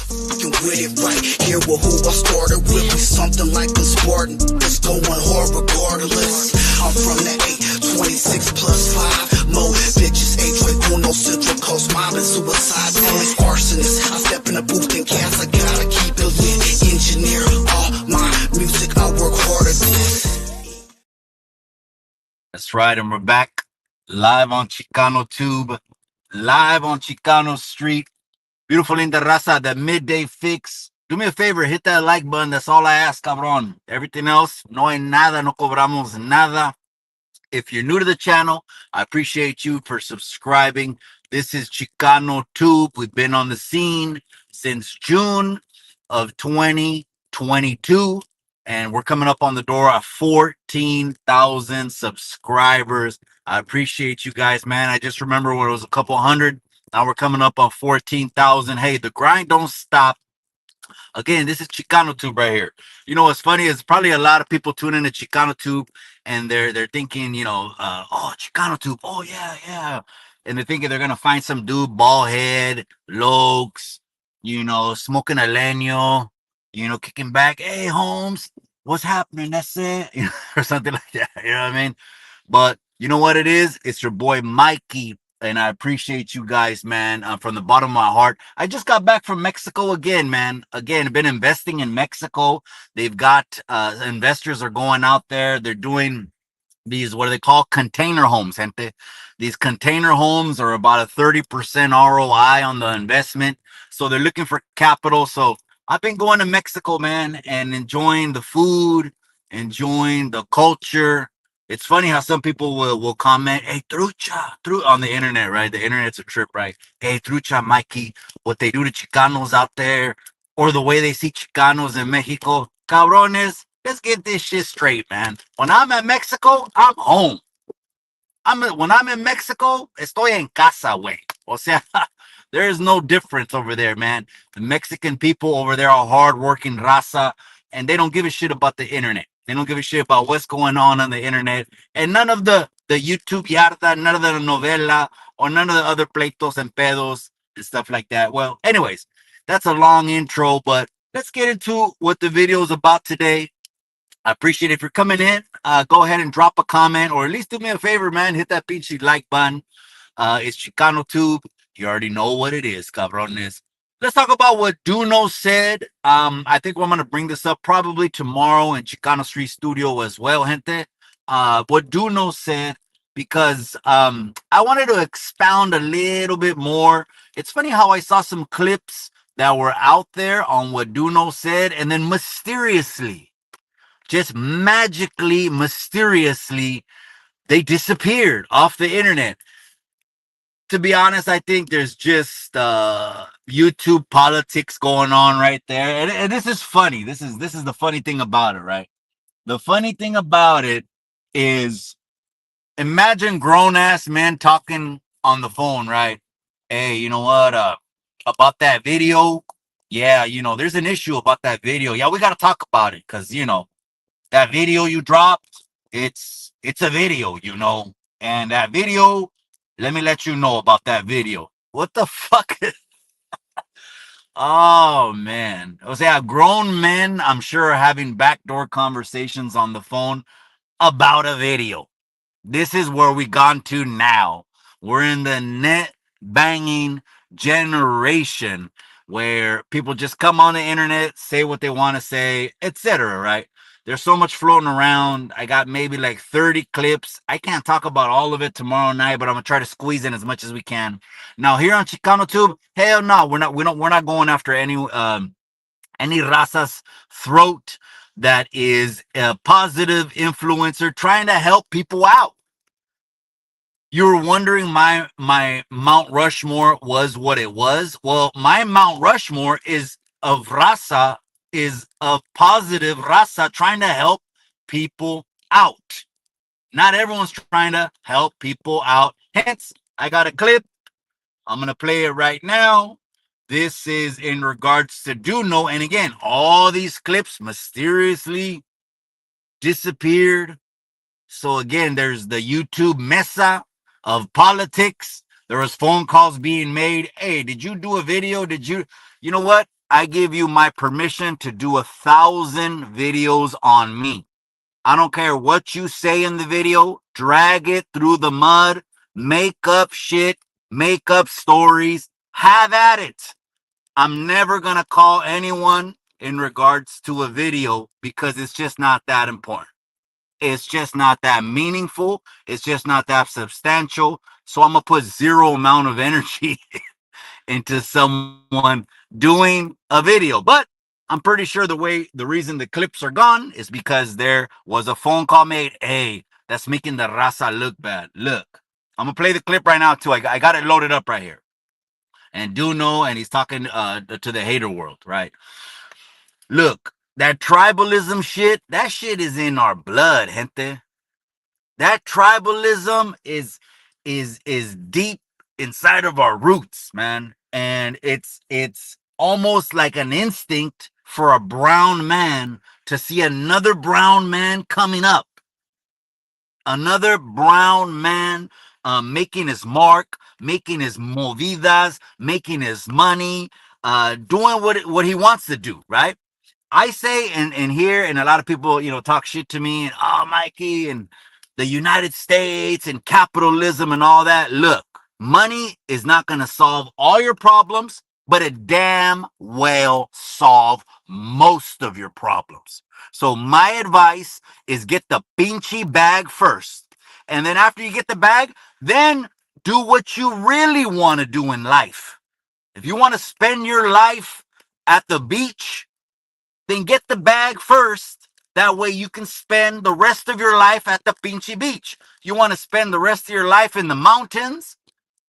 fucking with it right. Here with who I started with, we something like a Spartan. It's going hard regardless. I'm from the 826 plus 5. Mo bitches, Uno, Central Coast, mobbing suicide, always arsonists. I step in the booth and cast, I gotta keep it lit. Engineer all my music, I work hard at this. That's right, and we're back live on ChicanoTube, live on Chicano Street. Beautiful linda raza, the midday fix. Do me a favor, hit that like button. That's all I ask, cabrón. Everything else, no hay nada, no cobramos nada. If you're new to the channel, I appreciate you for subscribing. This is ChicanoTube. We've been on the scene since June of 2022, and we're coming up on the door of 14,000 subscribers. I appreciate you guys, man. I just remember when it was a couple hundred. Now we're coming up on 14,000. Hey, the grind don't stop. Again, this is ChicanoTube right here. You know what's funny is probably a lot of people tune into ChicanoTube and they're thinking, oh, ChicanoTube, oh yeah. And they're thinking they're gonna find some dude, bald head, lokes, smoking a leño, kicking back. Hey, Holmes, what's happening? That's it, or something like that. You know what I mean? But you know what it is? It's your boy Mikey. And I appreciate you guys, man, from the bottom of my heart. I just got back from Mexico again, man. Again, been investing in Mexico. They've got investors are going out there. They're doing these, what do they call, container homes, gente. These container homes are about a 30% ROI on the investment. So they're looking for capital. So I've been going to Mexico, man, and enjoying the food, enjoying the culture. It's funny how some people will comment, hey, trucha, on the internet, right? The internet's a trip, right? Hey, trucha, Mikey, what they do to Chicanos out there, or the way they see Chicanos in Mexico. Cabrones, let's get this shit straight, man. When I'm at Mexico, I'm home. When I'm in Mexico, estoy en casa, güey. O sea, there is no difference over there, man. The Mexican people over there are hardworking raza, and they don't give a shit about the internet. They don't give a shit about what's going on the internet. And none of the YouTube yarda, none of the novela, or none of the other pleitos and pedos and stuff like that. Well, anyways, that's a long intro, but let's get into what the video is about today. I appreciate it. If you're coming in, go ahead and drop a comment, or at least do me a favor, man. Hit that pinchy like button. It's ChicanoTube. You already know what it is, cabrones. Let's talk about what DoKnow said. I think I'm going to bring this up probably tomorrow in Chicano Street Studio as well, gente. What DoKnow said, because I wanted to expound a little bit more. It's funny how I saw some clips that were out there on what DoKnow said, and then mysteriously, just magically, mysteriously, they disappeared off the internet. To be honest, I think there's just YouTube politics going on right there, and this is funny. This is the funny thing about it, right? The funny thing about it is, imagine grown ass men talking on the phone, right? Hey, you know what? About that video, yeah, there's an issue about that video. Yeah, we gotta talk about it because that video you dropped, it's a video, and that video. Let me let you know about that video. What the fuck? Oh, man. I say, grown men, I'm sure, are having backdoor conversations on the phone about a video. This is where we gone to now. We're in the net banging generation where people just come on the internet, say what they want to say, etc., right? There's so much floating around. I got maybe like 30 clips. I can't talk about all of it tomorrow night, but I'm gonna try to squeeze in as much as we can. Now here on ChicanoTube, hell no, we're not going after any raza's throat that is a positive influencer trying to help people out. You were wondering my Mount Rushmore was what it was. Well, my Mount Rushmore is of raza, is a positive raza trying to help people out. Not everyone's trying to help people out. Hence, I got a clip. I'm going to play it right now. This is in regards to DoKnow. And again, all these clips mysteriously disappeared. So again, there's the YouTube mesa of politics. There was phone calls being made. Hey, did you do a video? You know what? I give you my permission to do 1,000 videos on me. I don't care what you say in the video. Drag it through the mud. Make up shit. Make up stories. Have at it. I'm never going to call anyone in regards to a video because it's just not that important. It's just not that meaningful. It's just not that substantial. So I'm going to put zero amount of energy into someone doing a video. But I'm pretty sure the reason the clips are gone is because there was a phone call made. Hey, that's making the Raza look bad. Look, I'm going to play the clip right now too. I got it loaded up right here. And DoKnow, and he's talking to the hater world, right? Look, that tribalism shit, that shit is in our blood, gente. That tribalism is deep inside of our roots, man. And it's almost like an instinct for a brown man to see another brown man coming up. Another brown man making his mark, making his movidas, making his money, doing what he wants to do, right? I say and here, and a lot of people, talk shit to me, and Mikey, and the United States and capitalism and all that. Look, money is not going to solve all your problems, but it damn well solve most of your problems. So my advice is get the pinchy bag first. And then after you get the bag, then do what you really want to do in life. If you want to spend your life at the beach, then get the bag first. That way you can spend the rest of your life at the pinchy beach. You want to spend the rest of your life in the mountains,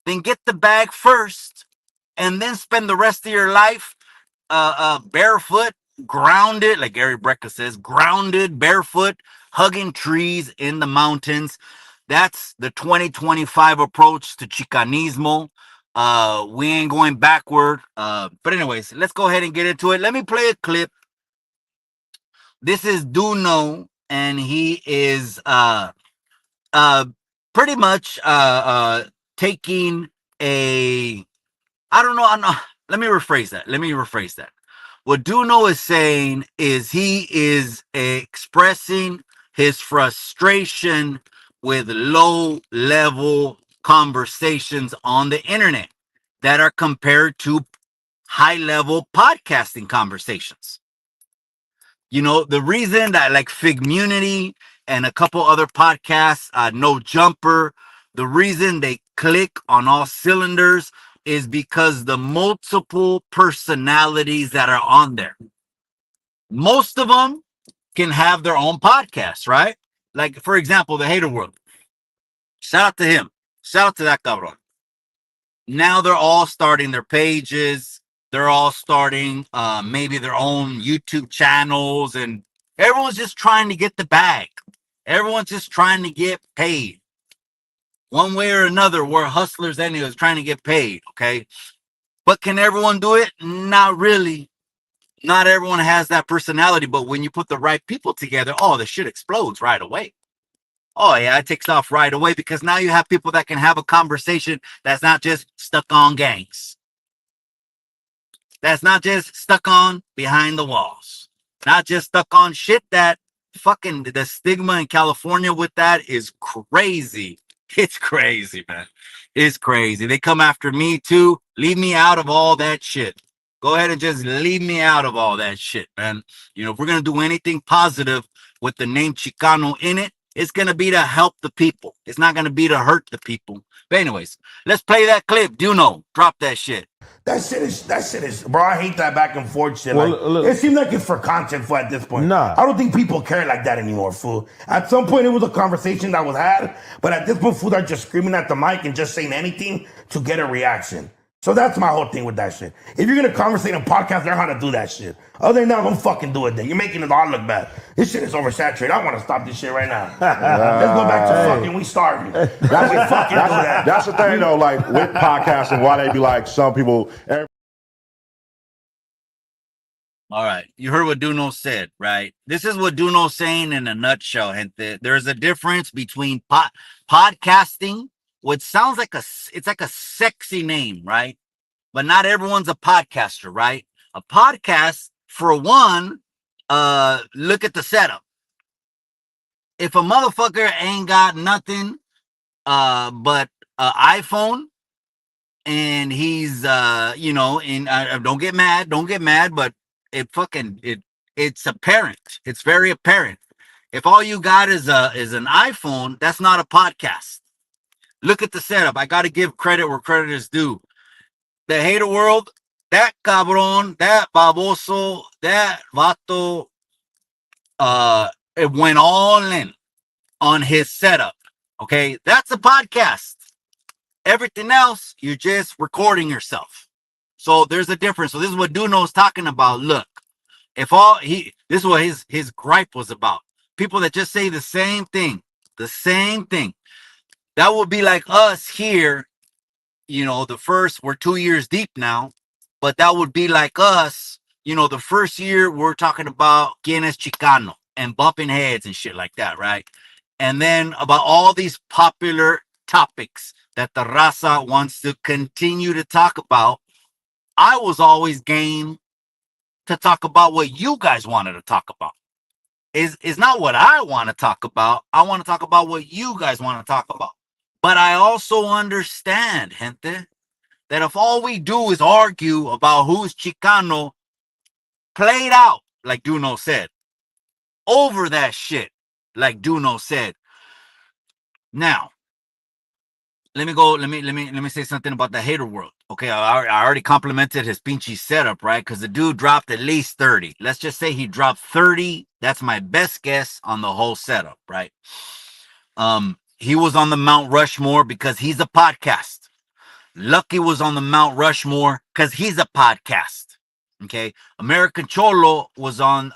then get the bag first, and then spend the rest of your life barefoot, grounded, like Gary Brecka says, grounded, barefoot, hugging trees in the mountains. That's the 2025 approach to Chicanismo. We ain't going backward. But anyways, let's go ahead and get into it. Let me play a clip. This is DoKnow, and he is pretty much taking a, I don't know. Let me rephrase that. What DoKnow is saying is he is expressing his frustration with low-level conversations on the internet that are compared to high-level podcasting conversations. The reason that like Figmunity and a couple other podcasts, No Jumper, the reason they click on all cylinders is because the multiple personalities that are on there. Most of them can have their own podcasts, right? Like, for example, the Hater World. Shout out to him. Shout out to that cabrón. Now they're all starting their pages. They're all starting maybe their own YouTube channels, and everyone's just trying to get the bag. Everyone's just trying to get paid. One way or another, we're hustlers anyways, trying to get paid, okay? But can everyone do it? Not really. Not everyone has that personality, but when you put the right people together, the shit explodes right away. Oh, yeah, it takes off right away because now you have people that can have a conversation that's not just stuck on gangs. That's not just stuck on behind the walls. Not just stuck on shit that fucking the stigma in California with that is crazy. It's crazy, man. It's crazy. They come after me too. Leave me out of all that shit. Go ahead and just leave me out of all that shit, man. If we're going to do anything positive with the name Chicano in it, it's going to be to help the people. It's not going to be to hurt the people. But anyways, let's play that clip. DoKnow, drop that shit. That shit is, bro. I hate that back and forth shit. Well, it seems like it's for content for at this point. Nah. I don't think people care like that anymore, fool. At some point, it was a conversation that was had, but at this point, fool, they're just screaming at the mic and just saying anything to get a reaction. So that's my whole thing with that shit. If you're gonna conversate on podcast, learn how to do that shit. Other than that, don't fucking do it then. You're making it all look bad. This shit is oversaturated. I want to stop this shit right now. Let's go back to fucking we starving. That's the thing though, like with podcasting, why they be like some people. All right, you heard what DoKnow said, right? This is what DoKnow's saying in a nutshell, gente. There's a difference between podcasting, which sounds like it's like a sexy name, right? But not everyone's a podcaster, right? A podcast, for one, look at the setup. If a motherfucker ain't got nothing but iPhone, and he's and don't get mad, but it's apparent. It's very apparent. If all you got is an iPhone, that's not a podcast. Look at the setup. I got to give credit where credit is due. The hater world, that cabron, that baboso, that vato, it went all in on his setup. Okay, that's a podcast. Everything else, you're just recording yourself. So there's a difference. So this is what DoKnow is talking about. Look, this is what his gripe was about. People that just say the same thing. That would be like us here. We're 2 years deep now, but that would be like us. The first year we're talking about quién es Chicano and bumping heads and shit like that, right? And then about all these popular topics that the Raza wants to continue to talk about. I was always game to talk about what you guys wanted to talk about. Is not what I want to talk about. I want to talk about what you guys want to talk about. But I also understand, gente, that if all we do is argue about who's Chicano, played out, like DoKnow said, over that shit, like DoKnow said. Now, let me say something about the hater world. Okay, I already complimented his pinchy setup, right? Because the dude dropped at least 30. Let's just say he dropped 30. That's my best guess on the whole setup, right? He was on the Mount Rushmore because he's a podcast. Lucky was on the Mount Rushmore because he's a podcast. Okay, American Cholo was on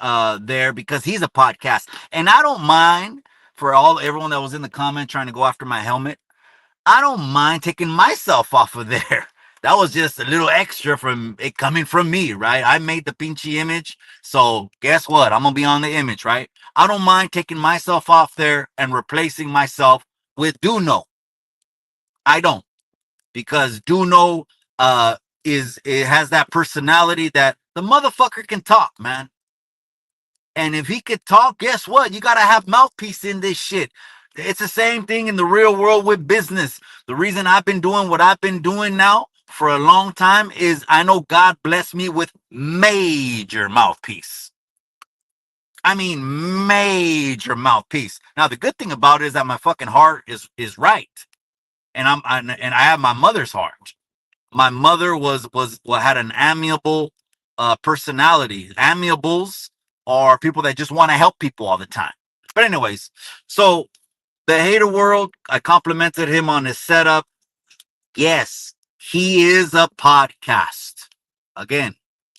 there because he's a podcast. And I don't mind, for everyone that was in the comment trying to go after my helmet, I don't mind taking myself off of there. That was just a little extra from it coming from me, right? I made the pinchy image. So guess what? I'm going to be on the image, right? I don't mind taking myself off there and replacing myself with DoKnow. I don't. Because DoKnow it has that personality that the motherfucker can talk, man. And if he could talk, guess what? You got to have mouthpiece in this shit. It's the same thing in the real world with business. The reason I've been doing what I've been doing now for a long time is I know God blessed me with major mouthpiece. I mean, major mouthpiece. Now, the good thing about it is that my fucking heart is right. And I have my mother's heart. My mother had an amiable personality. Amiables are people that just want to help people all the time. But anyways, so the hater world, I complimented him on his setup. Yes, he is a podcast. Again,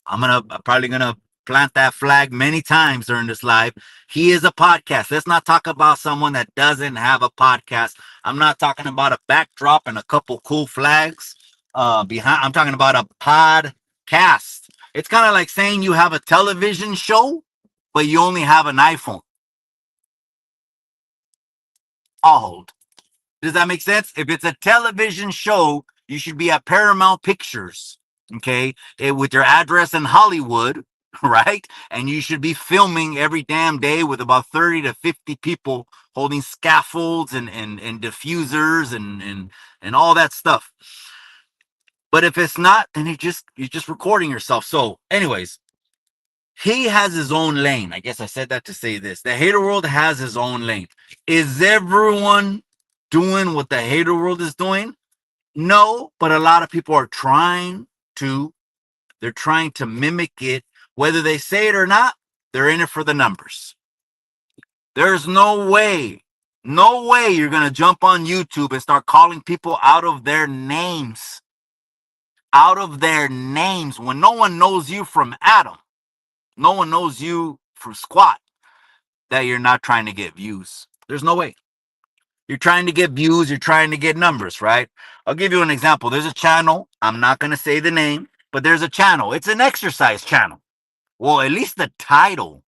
I'm probably gonna plant that flag many times during this live. He is a podcast. Let's not talk about someone that doesn't have a podcast. I'm not talking about a backdrop and a couple cool flags behind. I'm talking about a podcast. It's kind of like saying you have a television show, but you only have an iPhone. I'll hold. Does that make sense? If it's a television show, you should be at Paramount Pictures, okay, with your address in Hollywood, right? And you should be filming every damn day with about 30 to 50 people holding scaffolds and diffusers and all that stuff. But if it's not, then you're just recording yourself. So anyways, he has his own lane. I guess I said that to say this. The hater world has his own lane. Is everyone doing what the hater world is doing? No, but a lot of people are trying to. They're trying to mimic it. Whether they say it or not, they're in it for the numbers. There's no way you're going to jump on YouTube and start calling people out of their names. Out of their names. When no one knows you from Adam. No one knows you from squat, that you're not trying to get views. There's no way. You're trying to get views. You're trying to get numbers, right? I'll give you an example. There's a channel. I'm not going to say the name, but there's a channel. It's an exercise channel. Well, at least the title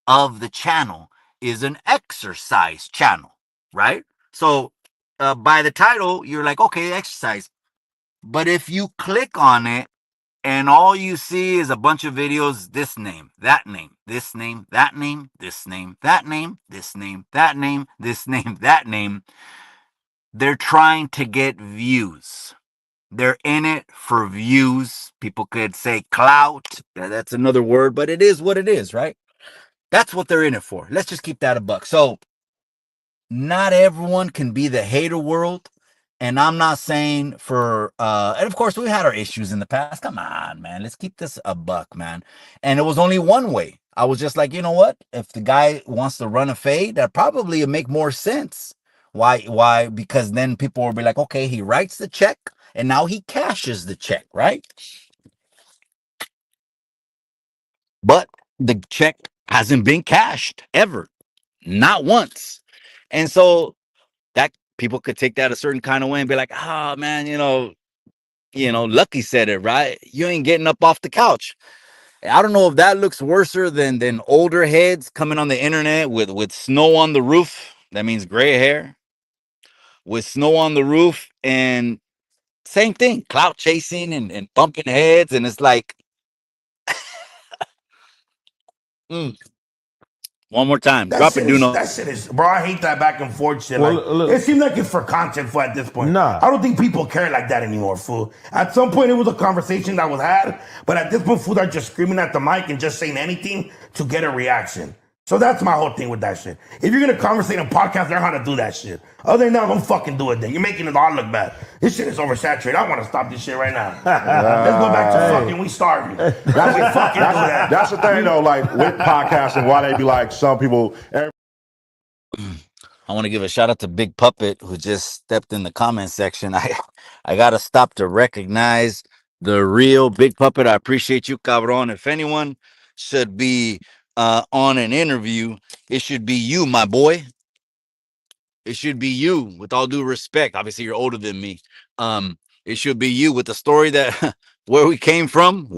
of the channel is an exercise channel, right? So by the title, you're like, okay, exercise. But if you click on it, and all you see is a bunch of videos, this name, that name, this name, that name, this name, that name, this name, that name, this name, that name. They're trying to get views. They're in it for views. People could say clout. That's another word, but it is what it is, right? That's what they're in it for. Let's just keep that a buck. So not everyone can be the hater world. And I'm not saying for, and of course, we've had our issues in the past. Come on, man. Let's keep this a buck, man. And it was only one way. I was just like, you know what? If the guy wants to run a fade, that probably would make more sense. Why? Because then people will be like, okay, he writes the check and now he cashes the check, right? But the check hasn't been cashed ever, not once. And so that people could take that a certain kind of way and be like, oh man, Lucky said it, right? You ain't getting up off the couch. I don't know if that looks worse than older heads coming on the internet with snow on the roof. That means gray hair. With snow on the roof and same thing, clout chasing and bumping heads. And it's like, one more time. Drop it, DoKnow. That shit is, bro. I hate that back and forth shit. Well, it seems like it's for content for at this point. Nah. I don't think people care like that anymore, fool. At some point, it was a conversation that was had, but at this point, fools are just screaming at the mic and just saying anything to get a reaction. So that's my whole thing with that shit. If you're gonna conversate on podcasts, learn how to do that shit. Other than that, don't fucking do it then. You're making it all look bad. This shit is oversaturated. I want to stop this shit right now. Let's go back to fucking we starving. That's the thing though, like with podcasting, why they be like some people. I want to give a shout out to Big Puppet who just stepped in the comment section. I gotta stop to recognize the real Big Puppet. I appreciate you, cabron. If anyone should be on an interview, it should be you, my boy. It should be you, with all due respect. Obviously, you're older than me. It should be you with the story that where we came from,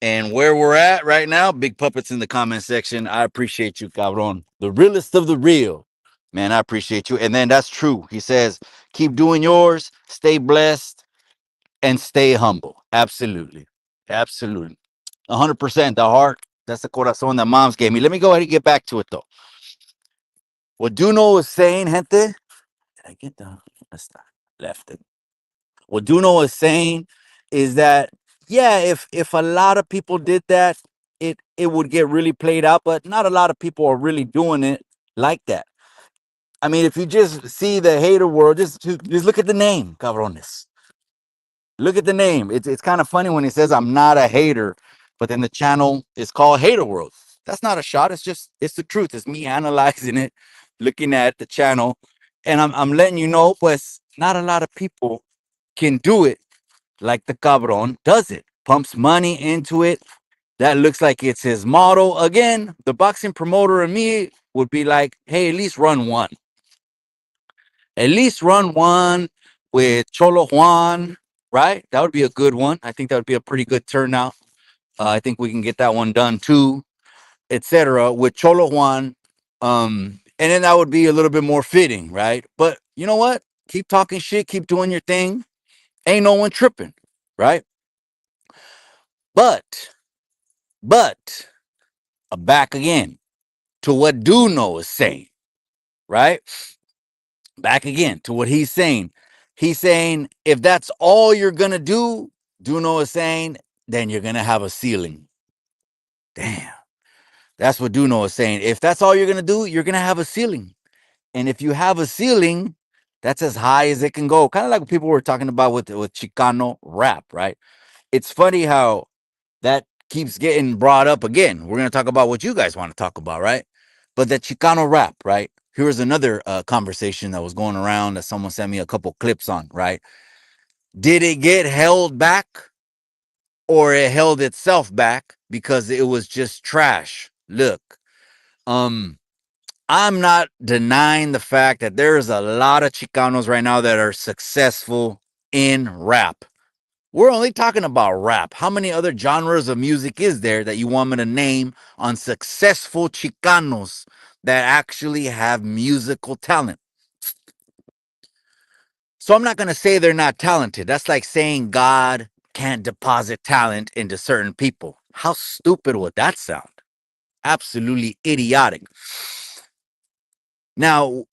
and where we're at right now. Big Puppets in the comment section. I appreciate you, cabron. The realest of the real. Man, I appreciate you. And then that's true. He says, keep doing yours, stay blessed, and stay humble. Absolutely. Absolutely. 100%. The heart. That's the corazón that moms gave me. Let me go ahead and get back to it, though. What DoKnow is saying, gente. Did I get the left it? What DoKnow is saying is that, yeah, if a lot of people did that, it would get really played out, but not a lot of people are really doing it like that. I mean, if you just see the hater world, just look at the name, cabrones. Look at the name. It's kind of funny when he says I'm not a hater, but then the channel is called Hater World. That's not a shot. It's the truth. It's me analyzing it, looking at the channel, and I'm letting you know, pues not a lot of people can do it like the cabron does it. Pumps money into it. That looks like it's his model. Again, the boxing promoter and me would be like, hey, at least run one. At least run one with Cholo Juan, right? That would be a good one. I think that would be a pretty good turnout. I think we can get that one done too, etc. with Cholo Juan. And then that would be a little bit more fitting, right? But you know what? Keep talking shit, keep doing your thing. Ain't no one tripping, right? But back again to what DoKnow is saying, right? Back again to what he's saying. He's saying if that's all you're gonna do, DoKnow is saying, then you're gonna have a ceiling. Damn. That's what DoKnow is saying. If that's all you're gonna do, you're gonna have a ceiling. And if you have a ceiling, that's as high as it can go. Kind of like what people were talking about with Chicano rap, right? It's funny how that keeps getting brought up again. We're gonna talk about what you guys want to talk about, right? But the Chicano rap, right? Here's another conversation that was going around that someone sent me a couple clips on, right? Did it get held back or it held itself back because it was just trash? Look, I'm not denying the fact that there's a lot of Chicanos right now that are successful in rap. We're only talking about rap. How many other genres of music is there that you want me to name on successful Chicanos that actually have musical talent? So I'm not going to say they're not talented. That's like saying God can't deposit talent into certain people. How stupid would that sound? Absolutely idiotic. Now,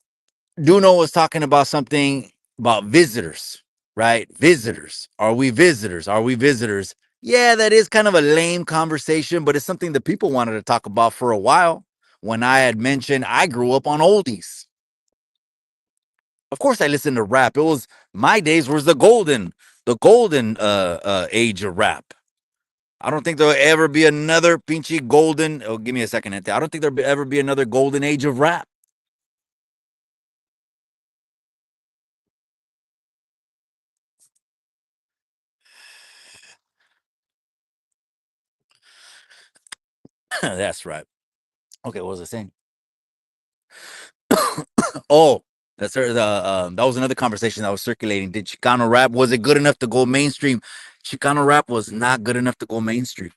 DoKnow was talking about something about visitors, right? Visitors. Are we visitors? Are we visitors? Yeah, that is kind of a lame conversation, but it's something that people wanted to talk about for a while. When I had mentioned I grew up on oldies. Of course I listened to rap. It was my days was the golden age of rap. I don't think there'll ever be another pinchy golden. Oh, give me a second. I don't think there'll ever be another golden age of rap. That's right. Okay, what was I saying? Oh, that was another conversation that was circulating. Did Chicano rap, was it good enough to go mainstream? Chicano rap was not good enough to go mainstream.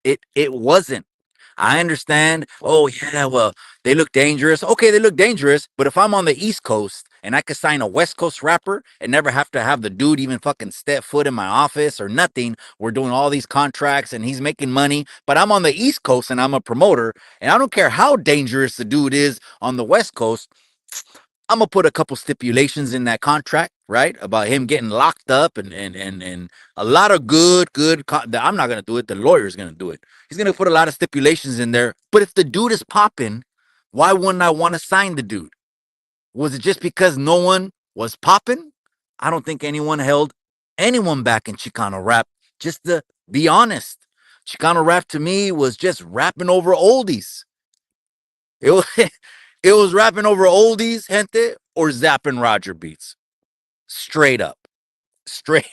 It wasn't. I understand. Oh yeah, well, they look dangerous. Okay, they look dangerous, but if I'm on the East Coast and I could sign a West Coast rapper and never have to have the dude even fucking step foot in my office or nothing, we're doing all these contracts and he's making money, but I'm on the East Coast and I'm a promoter, and I don't care how dangerous the dude is on the West Coast, I'm gonna put a couple stipulations in that contract, right? About him getting locked up and a lot of I'm not gonna do it. The lawyer's gonna do it. He's gonna put a lot of stipulations in there. But if the dude is popping, why wouldn't I want to sign the dude? Was it just because no one was popping? I don't think anyone held anyone back in Chicano rap. Just to be honest, Chicano rap to me was just rapping over oldies. It was it was rapping over oldies, gente, or zapping Roger beats. Straight up. Straight.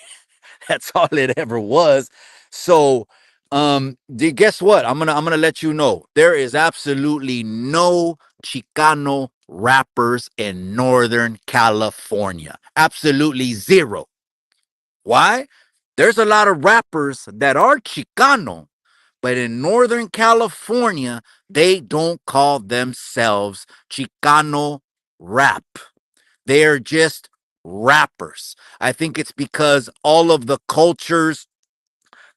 That's all it ever was. So, guess what? I'm gonna let you know. There is absolutely no Chicano rappers in Northern California. Absolutely zero. Why? There's a lot of rappers that are Chicano, but in Northern California, they don't call themselves Chicano rap. They're just rappers. I think it's because all of the cultures,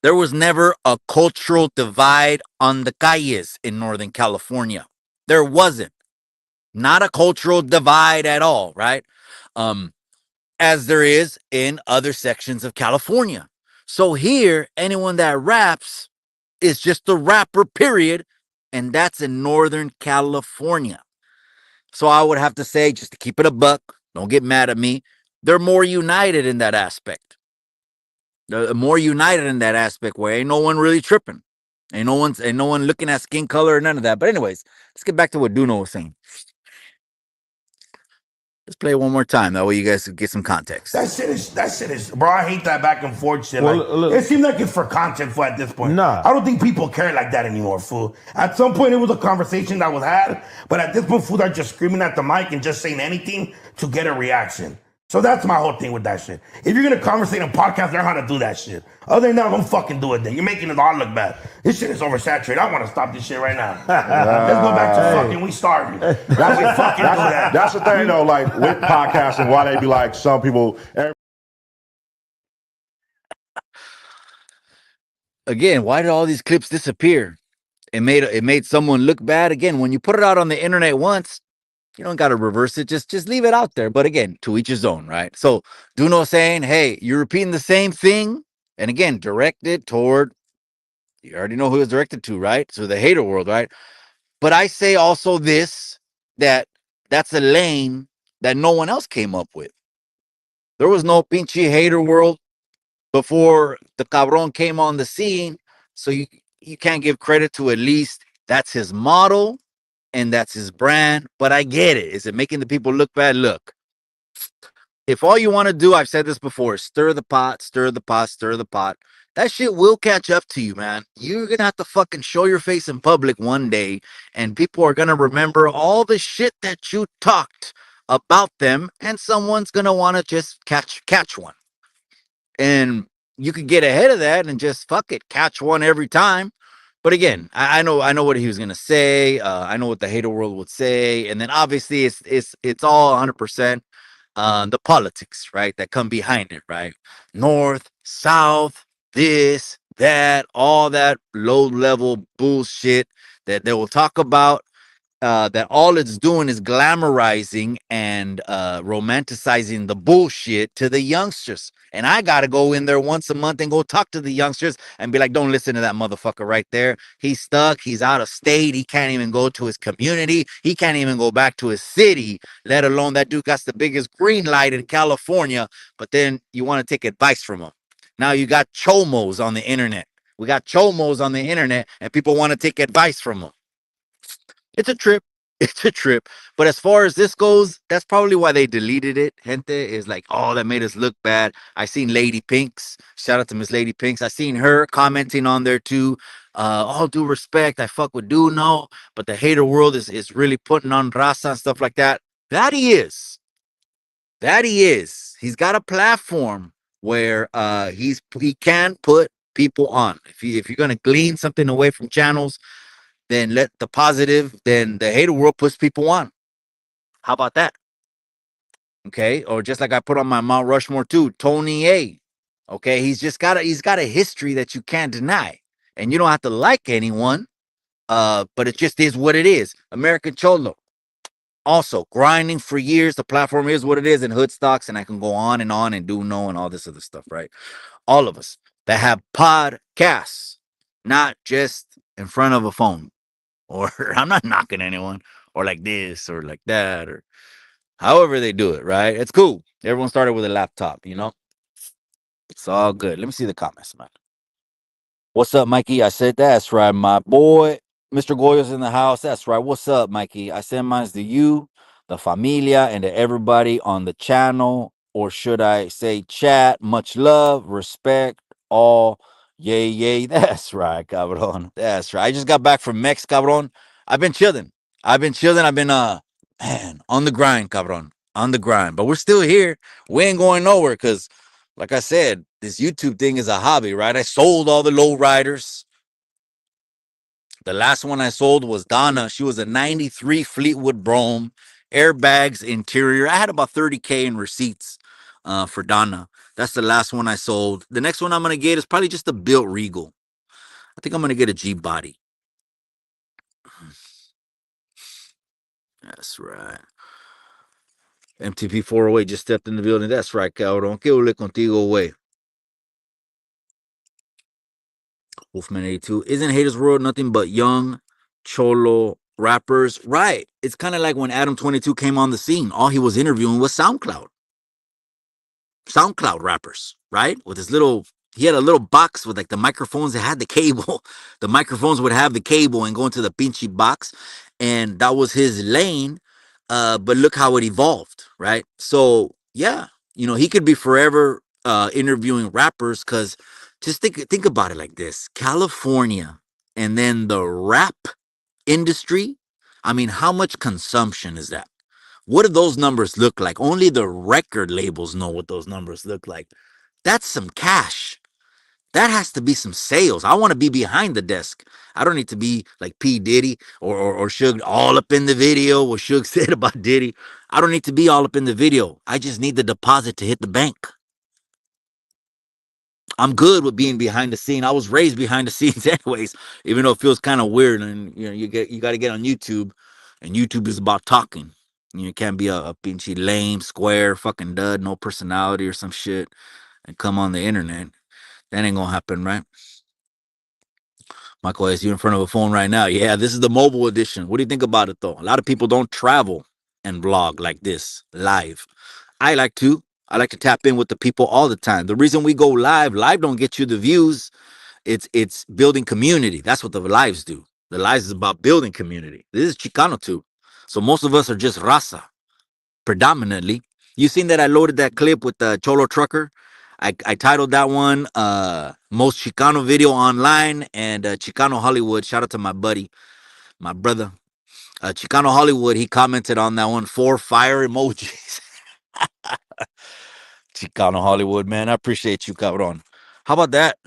there was never a cultural divide on the calles in Northern California. There wasn't. Not a cultural divide at all, right? As there is in other sections of California. So here, anyone that raps is just a rapper, period. And that's in Northern California. So I would have to say, just to keep it a buck, don't get mad at me, they're more united in that aspect. They're more united in that aspect where ain't no one really tripping. Ain't no one looking at skin color or none of that. But anyways, let's get back to what DoKnow was saying. Let's play it one more time. That way you guys get some context. That shit is, bro. I hate that back and forth shit. Well, it seems like it's for content at this point. Nah. I don't think people care like that anymore, fool. At some point, it was a conversation that was had, but at this point, fools are just screaming at the mic and just saying anything to get a reaction. So that's my whole thing with that shit. If you're gonna conversate on podcasts, learn how to do that shit. Other than that, don't fucking do it then. You're making it all look bad. This shit is oversaturated. I want to stop this shit right now. Let's go back to fucking we starving. That's the thing though, like with podcasting, why they be like some people. Again, why did all these clips disappear? It made someone look bad. Again, when you put it out on the internet once, you don't got to reverse it. Just leave it out there. But again, to each his own, right? So DoKnow saying, hey, you're repeating the same thing. And again, directed toward, you already know who it's directed to, right? So the hater world, right? But I say also this, that's a lane that no one else came up with. There was no pinchy hater world before the cabron came on the scene. So you can't give credit to at least that's his model and that's his brand. But I get it. Is it making the people look bad? Look, if all you want to do, I've said this before, stir the pot, stir the pot, stir the pot, that shit will catch up to you, man. You're going to have to fucking show your face in public one day, and people are going to remember all the shit that you talked about them, and someone's going to want to just catch one. And you could get ahead of that and just fuck it, catch one every time. But again, I know what he was gonna say. I know what the hater world would say, and then obviously it's all 100%. the politics, right, that come behind it, right? North, South, this, that, all that low level bullshit that they will talk about, that all it's doing is glamorizing and romanticizing the bullshit to the youngsters. And I got to go in there once a month and go talk to the youngsters and be like, don't listen to that motherfucker right there. He's stuck. He's out of state. He can't even go to his community. He can't even go back to his city, let alone that dude got the biggest green light in California. But then you want to take advice from him. Now you got chomos on the internet. We got chomos on the internet and people want to take advice from them. It's a trip. It's a trip. But as far as this goes, that's probably why they deleted it. Gente is like, oh, that made us look bad. I seen Lady Pinks. Shout out to Miss Lady Pinks. I seen her commenting on there too. All due respect, I fuck with DoKnow, but the hater world is really putting on Raza and stuff like that. That he is. That he is. He's got a platform where he can put people on. If you're gonna glean something away from channels, then let the positive, then the hater world puts people on. How about that? Okay. Or just like I put on my Mount Rushmore too, Tony A. Okay. He's got a history that you can't deny. And you don't have to like anyone. But it just is what it is. American Cholo. Also grinding for years. The platform is what it is in hood stocks, and I can go on and DoKnow and all this other stuff, right? All of us that have podcasts, not just in front of a phone. Or I'm not knocking anyone, or like this, or like that, or however they do it, right? It's cool. Everyone started with a laptop, you know? It's all good. Let me see the comments, man. What's up, Mikey? I said that's right, my boy. Mr. Goyo's in the house. That's right. What's up, Mikey? I send mine to you, the familia, and to everybody on the channel. Or should I say chat? Much love, respect, all. Yay, yay. That's right, cabron. That's right. I just got back from Mex, cabron. I've been chilling. I've been man, on the grind, cabron. On the grind. But we're still here. We ain't going nowhere because, like I said, this YouTube thing is a hobby, right? I sold all the low riders. The last one I sold was Donna. She was a 93 Fleetwood Brougham, airbags, interior. I had about 30K in receipts for Donna. That's the last one I sold. The next one I'm going to get is probably just a built Regal. I think I'm going to get a Jeep body. That's right. MTP 408 just stepped in the building. That's right, cabrón. ¿Qué ole contigo, güey? Wolfman 82. Isn't Haters World nothing but young cholo rappers? Right. It's kind of like when Adam 22 came on the scene. All he was interviewing was SoundCloud rappers, right? With his little, he had a little box with like the microphones that had the cable. The microphones would have the cable and go into the pinchy box. And that was his lane. But look how it evolved, right? So yeah, he could be forever interviewing rappers because just think about it like this. California and then the rap industry. I mean, how much consumption is that? What do those numbers look like? Only the record labels know what those numbers look like. That's some cash. That has to be some sales. I want to be behind the desk. I don't need to be like P. Diddy or Suge all up in the video, what Suge said about Diddy. I don't need to be all up in the video. I just need the deposit to hit the bank. I'm good with being behind the scene. I was raised behind the scenes anyways, even though it feels kind of weird. And you got to get on YouTube, and YouTube is about talking. You can't be a pinchy lame, square, fucking dud, no personality or some shit, and come on the internet. That ain't gonna happen, right? Michael, is you in front of a phone right now? Yeah, this is the mobile edition. What do you think about it, though? A lot of people don't travel and vlog like this live. I like to. I like to tap in with the people all the time. The reason we go live don't get you the views. It's building community. That's what the lives do. The lives is about building community. This is ChicanoTube. So most of us are just Raza, predominantly. You seen that I loaded that clip with the Cholo Trucker? I titled that one Most Chicano Video Online, and Chicano Hollywood. Shout out to my buddy, my brother. Chicano Hollywood, he commented on that one, 4 fire emojis. Chicano Hollywood, man. I appreciate you, cabron. How about that?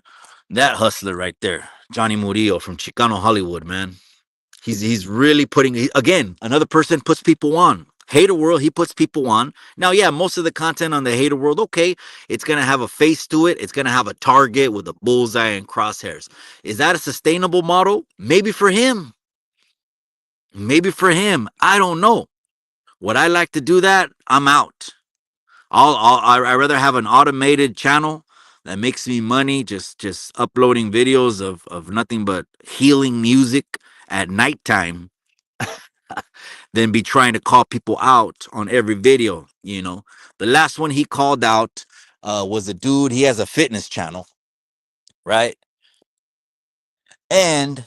That hustler right there, Johnny Murillo from Chicano Hollywood, man. He's really putting, again, another person puts people on. Hater World, he puts people on. Now, yeah, most of the content on the Hater World, okay, it's going to have a face to it. It's going to have a target with a bullseye and crosshairs. Is that a sustainable model? Maybe for him. Maybe for him. I don't know. Would I like to do that? I'm out. I'd rather have an automated channel that makes me money just uploading videos of nothing but healing music at nighttime than be trying to call people out on every video. The last one he called out was a dude. He has a fitness channel, right? And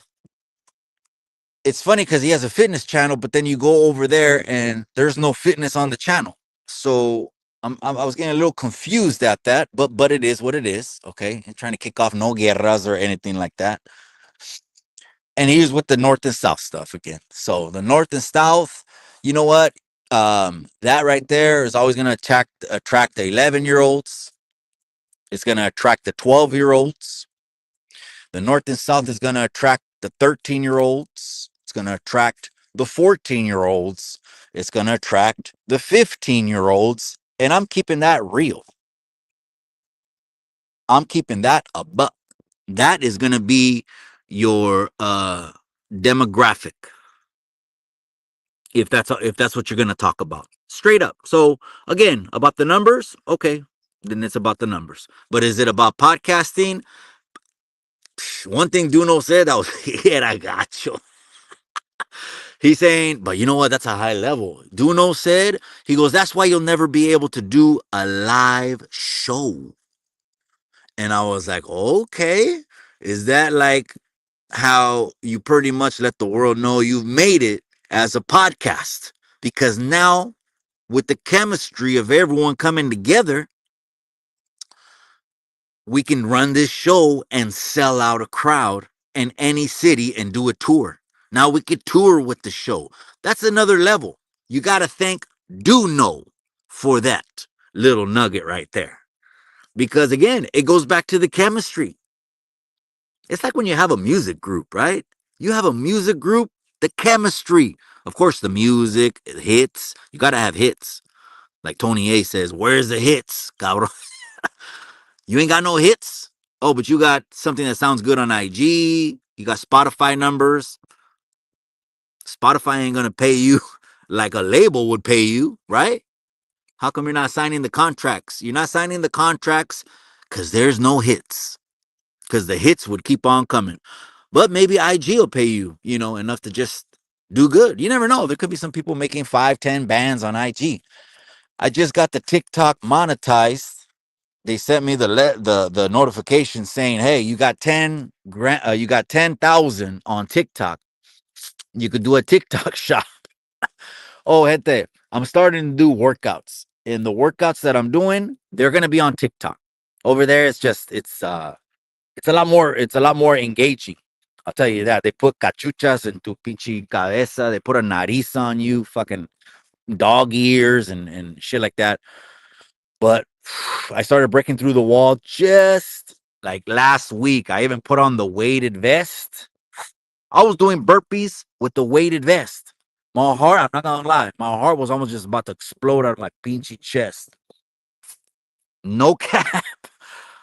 it's funny because he has a fitness channel, but then you go over there and there's no fitness on the channel. So I was getting a little confused at that, but it is what it is. Okay, I'm trying to kick off no guerras or anything like that. And here's with the North and South stuff again. So the North and South, you know what? That right there is always going to attract the 11-year-olds. It's going to attract the 12-year-olds. The North and South is going to attract the 13-year-olds. It's going to attract the 14-year-olds. It's going to attract the 15-year-olds. And I'm keeping that real. I'm keeping that a buck. That is going to be your demographic. If that's what you're going to talk about. Straight up. So again, about the numbers, okay, then it's about the numbers. But is it about podcasting? One thing DoKnow said, that was, yeah, I got you. He's saying, but you know what? That's a high level. DoKnow said, he goes, that's why you'll never be able to do a live show. And I was like, okay, is that like how you pretty much let the world know you've made it as a podcast? Because now, with the chemistry of everyone coming together, we can run this show and sell out a crowd in any city and do a tour. Now we could tour with the show. That's another level. You got to thank DoKnow for that little nugget right there. Because again, it goes back to the chemistry. It's like when you have a music group, right? You have a music group, the chemistry. Of course, the music, hits. You got to have hits. Like Tony A says, where's the hits, cabrón? You ain't got no hits? Oh, but you got something that sounds good on IG. You got Spotify numbers. Spotify ain't going to pay you like a label would pay you, right? How come you're not signing the contracts? You're not signing the contracts because there's no hits. Because the hits would keep on coming. But maybe IG will pay you, enough to just do good. You never know. There could be some people making 5, 10 bands on IG. I just got the TikTok monetized. They sent me the notification saying, "Hey, you got 10,000 on TikTok. You could do a TikTok shop." Oh, gente, I'm starting to do workouts. And the workouts that I'm doing, they're gonna be on TikTok. Over there, it's a lot more engaging. I'll tell you that. They put cachuchas in tu pinche cabeza. They put a nariz on you, fucking dog ears and shit like that. But I started breaking through the wall just like last week. I even put on the weighted vest. I was doing burpees with the weighted vest. My heart, I'm not gonna lie, my heart was almost just about to explode out of my pinchy chest. No cap.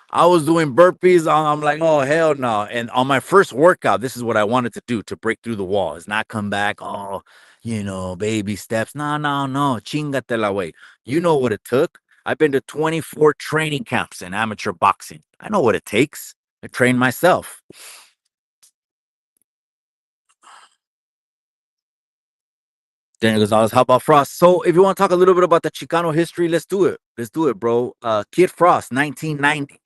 I was doing burpees. I'm like, oh, hell no. And on my first workout, this is what I wanted to do to break through the wall. Is not come back, baby steps. No. Chingate la way. You know what it took. I've been to 24 training camps in amateur boxing. I know what it takes. I train myself. Then it goes, how about Frost? So if you want to talk a little bit about the Chicano history, let's do it. Let's do it, bro. Kid Frost, 1990.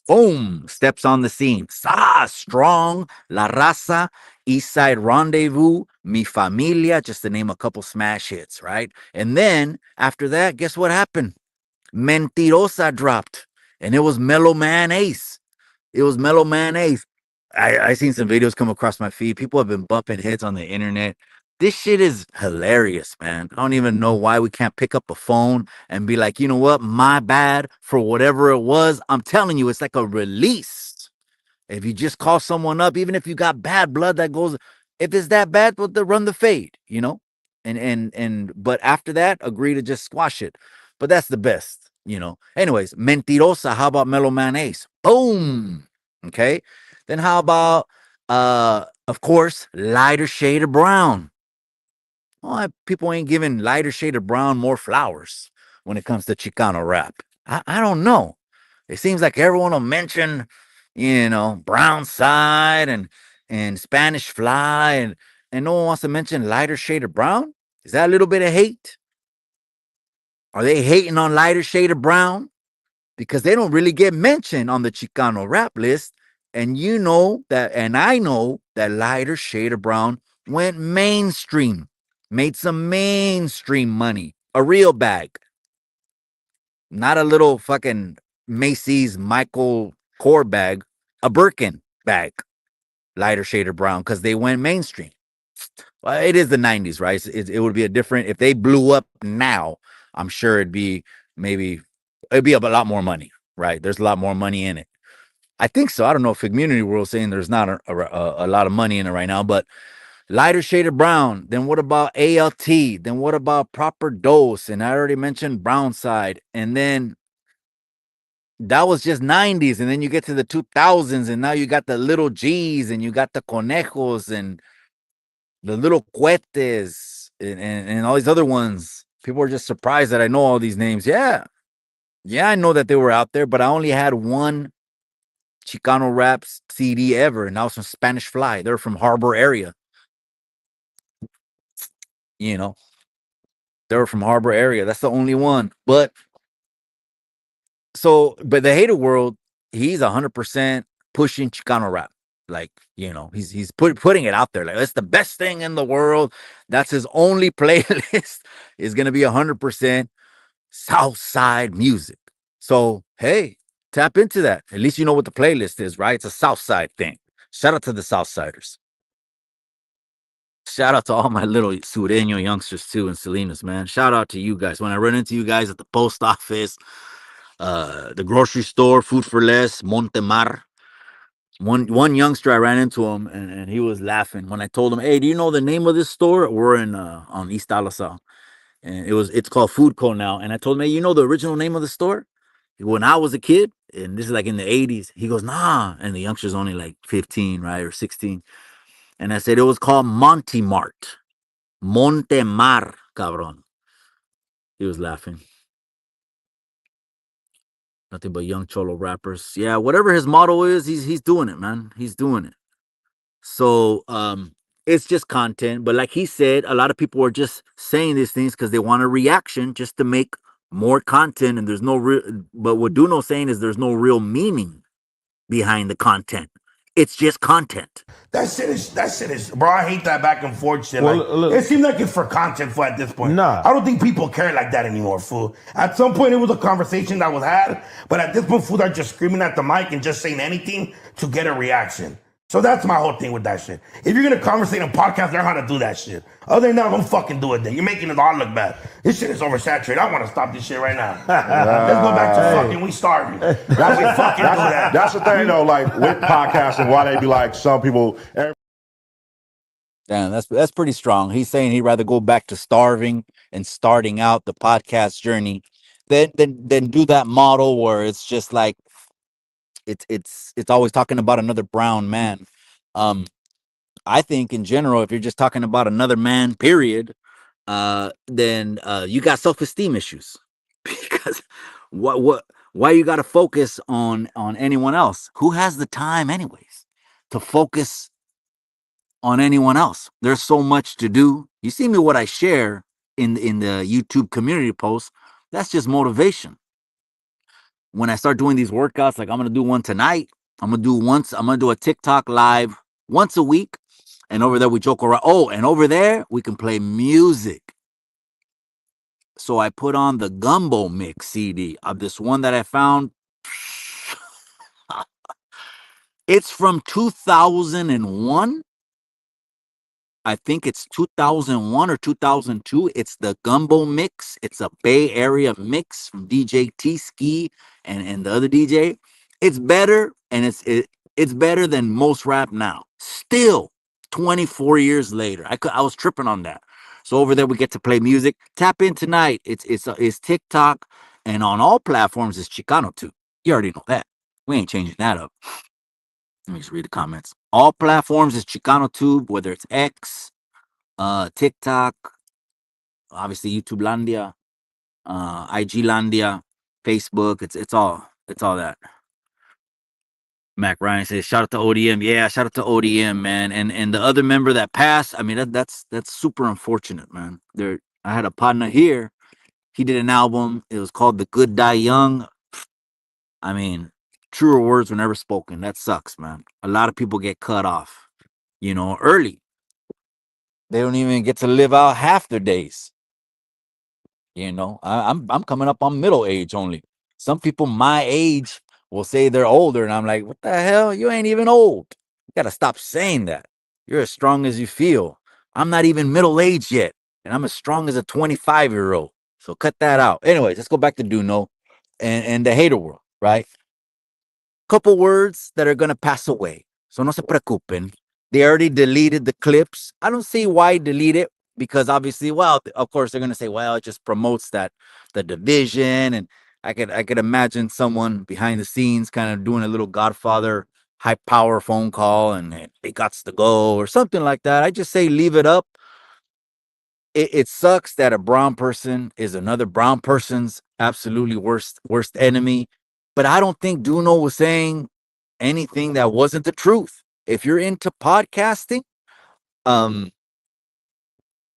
Boom, steps on the scene. Strong, La Raza, East Side Rendezvous, Mi Familia, just to name a couple smash hits, right? And then after that, guess what happened? Mentirosa dropped, and it was Mellow Man Ace. It was Mellow Man Ace. I seen some videos come across my feed. People have been bumping hits on the internet. This shit is hilarious, man. I don't even know why we can't pick up a phone and be like, you know what? My bad for whatever it was. I'm telling you, it's like a release. If you just call someone up, even if you got bad blood that goes, if it's that bad, well, run the fade, but after that, agree to just squash it. But that's the best, Anyways, Mentirosa. How about Mellow Man Ace? Boom. Okay. Then how about of course, Lighter Shade of Brown. Well, people ain't giving Lighter Shade of Brown more flowers when it comes to Chicano rap. I don't know. It seems like everyone will mention, Brown Side and Spanish Fly, and no one wants to mention Lighter Shade of Brown. Is that a little bit of hate? Are they hating on Lighter Shade of Brown? Because they don't really get mentioned on the Chicano rap list. And I know that Lighter Shade of Brown went mainstream, made some mainstream money, a real bag, not a little fucking Macy's Michael Kors bag, a Birkin bag, Lighter Shade of Brown, because they went mainstream. Well, it is the 90s, right? It would be a different, if they blew up now, I'm sure it'd be a lot more money, right? There's a lot more money in it. I think so. I don't know if Community World's saying there's not a lot of money in it right now, but Lighter Shade of Brown. Then what about ALT? Then what about Proper Dose? And I already mentioned Brown Side. And then that was just 90s. And then you get to the 2000s, and now you got the Little G's, and you got the Conejos, and the Little Cuetes, and all these other ones. People are just surprised that I know all these names. Yeah, I know that they were out there, but I only had one Chicano Raps CD ever, and that was from Spanish Fly. They're from Harbor area. They were from Harbor area. That's the only one. But the Hater World, he's 100% pushing Chicano rap. Like, he's putting it out there. Like, it's the best thing in the world. That's his only playlist is going to be 100% Southside music. So, hey, tap into that. At least you know what the playlist is, right? It's a Southside thing. Shout out to the Southsiders. Shout out to all my little Sureño youngsters too in Salinas, man. Shout out to you guys. When I run into you guys at the post office, the grocery store, Food for Less, Montemar. One youngster, I ran into him and he was laughing when I told him, "Hey, do you know the name of this store? We're in on East Alasal, and it's called Food Co now." And I told him, "Hey, you know the original name of the store?" When I was a kid, and this is like in the 80s, he goes, "Nah," and the youngster's only like 15, right, or 16. And I said it was called Monty Mart. Montemar, cabron. He was laughing. Nothing but young cholo rappers. Yeah, whatever his motto is, he's doing it, man. He's doing it. So it's just content. But like he said, a lot of people are just saying these things because they want a reaction just to make more content. And there's no real, but what DoKnow saying is there's no real meaning behind the content. It's just content. That shit is, bro. I hate that back and forth shit. Well, it seems like it's for content, fool, at this point. Nah. I don't think people care like that anymore, fool. At some point, it was a conversation that was had, but at this point, fools are just screaming at the mic and just saying anything to get a reaction. So that's my whole thing with that shit. If you're gonna conversate on podcast, learn how to do that shit. Other than that, don't fucking do it then. You're making us all look bad. This shit is oversaturated. I want to stop this shit right now. Let's go back to fucking we starving. That's the thing though, like with podcasting, why they be like some people. Damn, that's pretty strong. He's saying he'd rather go back to starving and starting out the podcast journey than do that model where it's just like it's always talking about another brown man. I think in general, if you're just talking about another man, period, then you got self-esteem issues because why you got to focus on anyone else? Who has the time anyways to focus on anyone else? There's so much to do. You see me what I share in the YouTube community posts. That's just motivation. When I start doing these workouts, like I'm gonna do one tonight. I'm gonna do a TikTok live once a week. And over there we joke around. Oh, and over there we can play music. So I put on the Gumbo Mix CD of this one that I found. It's from 2001. I think it's 2001 or 2002. It's the Gumbo Mix. It's a Bay Area mix from DJ T-Ski and the other DJ. It's better, and it's better than most rap now. Still, 24 years later. I was tripping on that. So over there we get to play music. Tap in tonight. It's TikTok, and on all platforms it's ChicanoTube. You already know that. We ain't changing that up. Let me just read the comments. All platforms is ChicanoTube, whether it's X, TikTok, obviously YouTube Landia, IG Landia, Facebook. It's all that. Mac Ryan says, shout out to ODM. Yeah, shout out to ODM, man. And the other member that passed, I mean, that's super unfortunate, man. I had a partner here. He did an album. It was called The Good Die Young. I mean, truer words were never spoken. That sucks, man. A lot of people get cut off, early. They don't even get to live out half their days. I'm coming up on middle age only. Some people my age will say they're older, and I'm like, what the hell? You ain't even old. You gotta stop saying that. You're as strong as you feel. I'm not even middle aged yet, and I'm as strong as a 25-year-old. So cut that out. Anyways, let's go back to DoKnow and the hater world, right? Couple words that are gonna pass away. So no se preocupen. They already deleted the clips. I don't see why delete it, because obviously, well, of course they're gonna say, well, it just promotes the division, and I could imagine someone behind the scenes kind of doing a little Godfather high power phone call, and it gots to go or something like that. I just say leave it up. It sucks that a brown person is another brown person's absolutely worst enemy, but I don't think DoKnow was saying anything that wasn't the truth. If you're into podcasting, then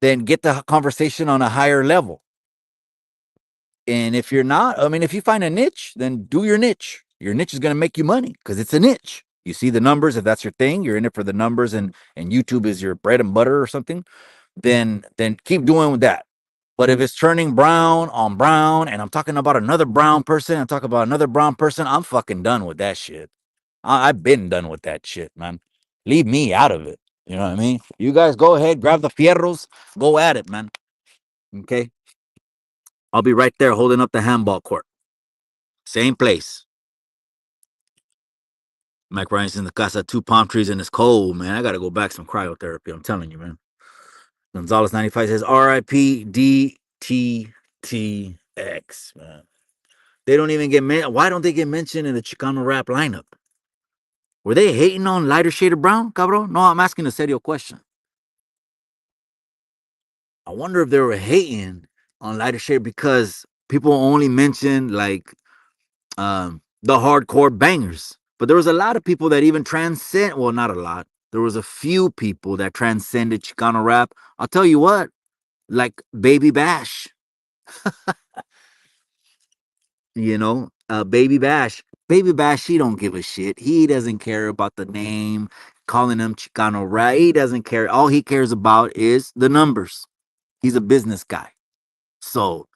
get the conversation on a higher level. And if you're not, I mean, if you find a niche, then do your niche. Your niche is going to make you money because it's a niche. You see the numbers. If that's your thing, you're in it for the numbers, and YouTube is your bread and butter or something, then keep doing that. But if it's turning brown on brown, and I'm talking about another brown person, I'm fucking done with that shit. I've been done with that shit, man. Leave me out of it. You know what I mean? You guys go ahead, grab the fierros, go at it, man. Okay? I'll be right there holding up the handball court. Same place. Mike Ryan's in the casa, 2 palm trees, and it's cold, man. I got to go back some cryotherapy. I'm telling you, man. Gonzalez 95 says, RIP DTTX, man. They don't even get mentioned. Why don't they get mentioned in the Chicano rap lineup? Were they hating on lighter shade of brown, cabrón? No, I'm asking a serio question. I wonder if they were hating on lighter shade because people only mention like the hardcore bangers. But there was a lot of people that even transcend. Well, not a lot. There was a few people that transcended Chicano rap. I'll tell you what, like Baby Bash. Baby Bash. Baby Bash, he don't give a shit. He doesn't care about the name, calling him Chicano rap. He doesn't care. All he cares about is the numbers. He's a business guy. So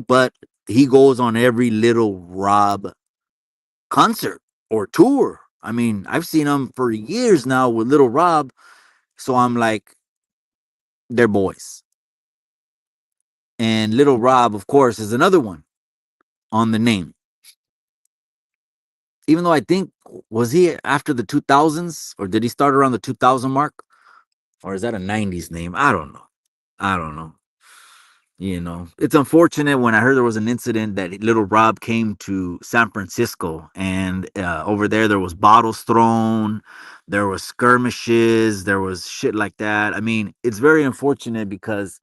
but he goes on every Little Rob concert or tour. I mean, I've seen him for years now with Little Rob. So I'm like, they're boys. And Little Rob, of course, is another one on the name. Even though I think, was he after the 2000s, or did he start around the 2000 mark? Or is that a 90s name? I don't know. It's unfortunate. When I heard there was an incident that Little Rob came to San Francisco, and over there was bottles thrown, there was skirmishes, there was shit like that. I mean, it's very unfortunate because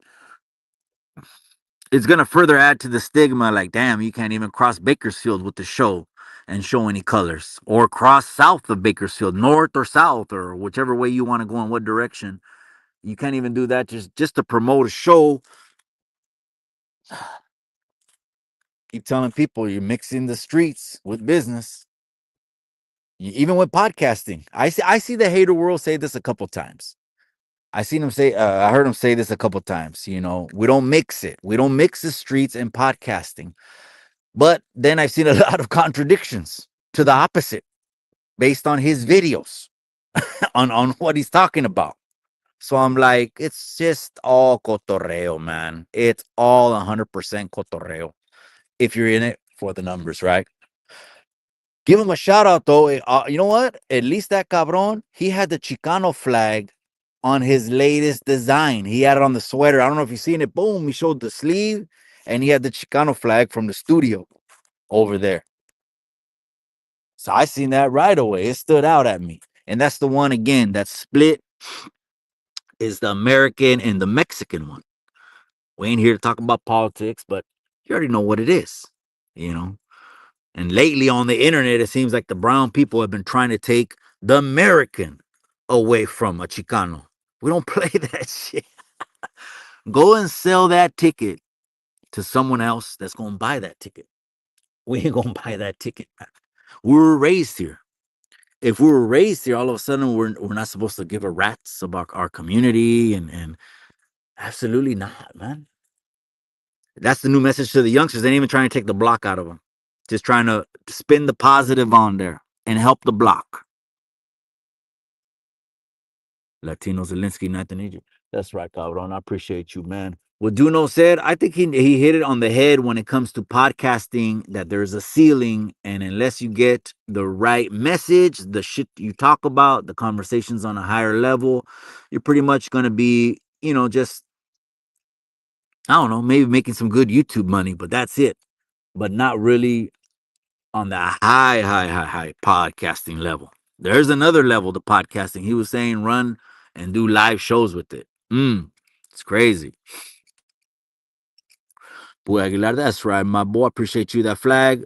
it's going to further add to the stigma. Like, damn, you can't even cross Bakersfield with the show and show any colors, or cross south of Bakersfield, north or south, or whichever way you want to go in what direction. You can't even do that just to promote a show. Keep telling people you're mixing the streets with business. Even with podcasting, I see the hater world say this a couple times. I heard him say this a couple times. We don't mix it. We don't mix the streets and podcasting. But then I've seen a lot of contradictions to the opposite, based on his videos, on what he's talking about. So I'm like, it's just all cotorreo, man. It's all 100% cotorreo. If you're in it for the numbers, right? Give him a shout out, though. You know what? At least that cabron, he had the Chicano flag on his latest design. He had it on the sweater. I don't know if you've seen it. Boom, he showed the sleeve, and he had the Chicano flag from the studio over there. So I seen that right away. It stood out at me. And that's the one again that's split is the American and the Mexican one. We ain't here to talk about politics, but you already know what it is, you know. And lately on the internet, it seems like the brown people have been trying to take the American away from a Chicano. We don't play that shit. Go and sell that ticket to someone else that's going to buy that ticket. We ain't going to buy that ticket. We were raised here. If we were raised here, all of a sudden we're not supposed to give a rat's about our community and absolutely not, man. That's the new message to the youngsters. They ain't even trying to take the block out of them. Just trying to spin the positive on there and help the block. Latino Zelensky, Nathan Egypt. That's right, Cabron. I appreciate you, man. What DoKnow said, I think he hit it on the head when it comes to podcasting, that there's a ceiling, and unless you get the right message, the shit you talk about, the conversations on a higher level, you're pretty much going to be, just, I don't know, maybe making some good YouTube money, but that's it. But not really on the high podcasting level. There's another level to podcasting. He was saying run and do live shows with it. It's crazy. Boy Aguilar, that's right, my boy. Appreciate you. That flag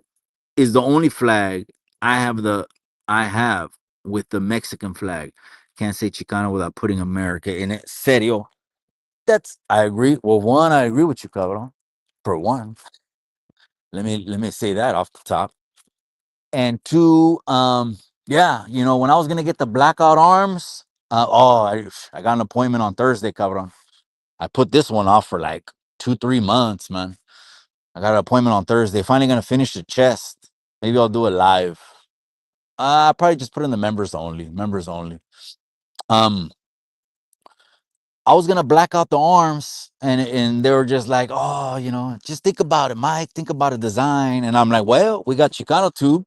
is the only flag I have with the Mexican flag. Can't say Chicano without putting America in it. Serio. I agree. Well, one, I agree with you, cabrón. For one. Let me say that off the top. And two, yeah, when I was gonna get the blackout arms, I got an appointment on Thursday, cabrón. I put this one off for like 2-3 months, man. I got an appointment on Thursday. Finally gonna finish the chest. Maybe I'll do it live. I probably just put in the members only. Members only. I was gonna black out the arms, and they were just like, oh, just think about it, Mike. Think about a design. And I'm like, well, we got ChicanoTube,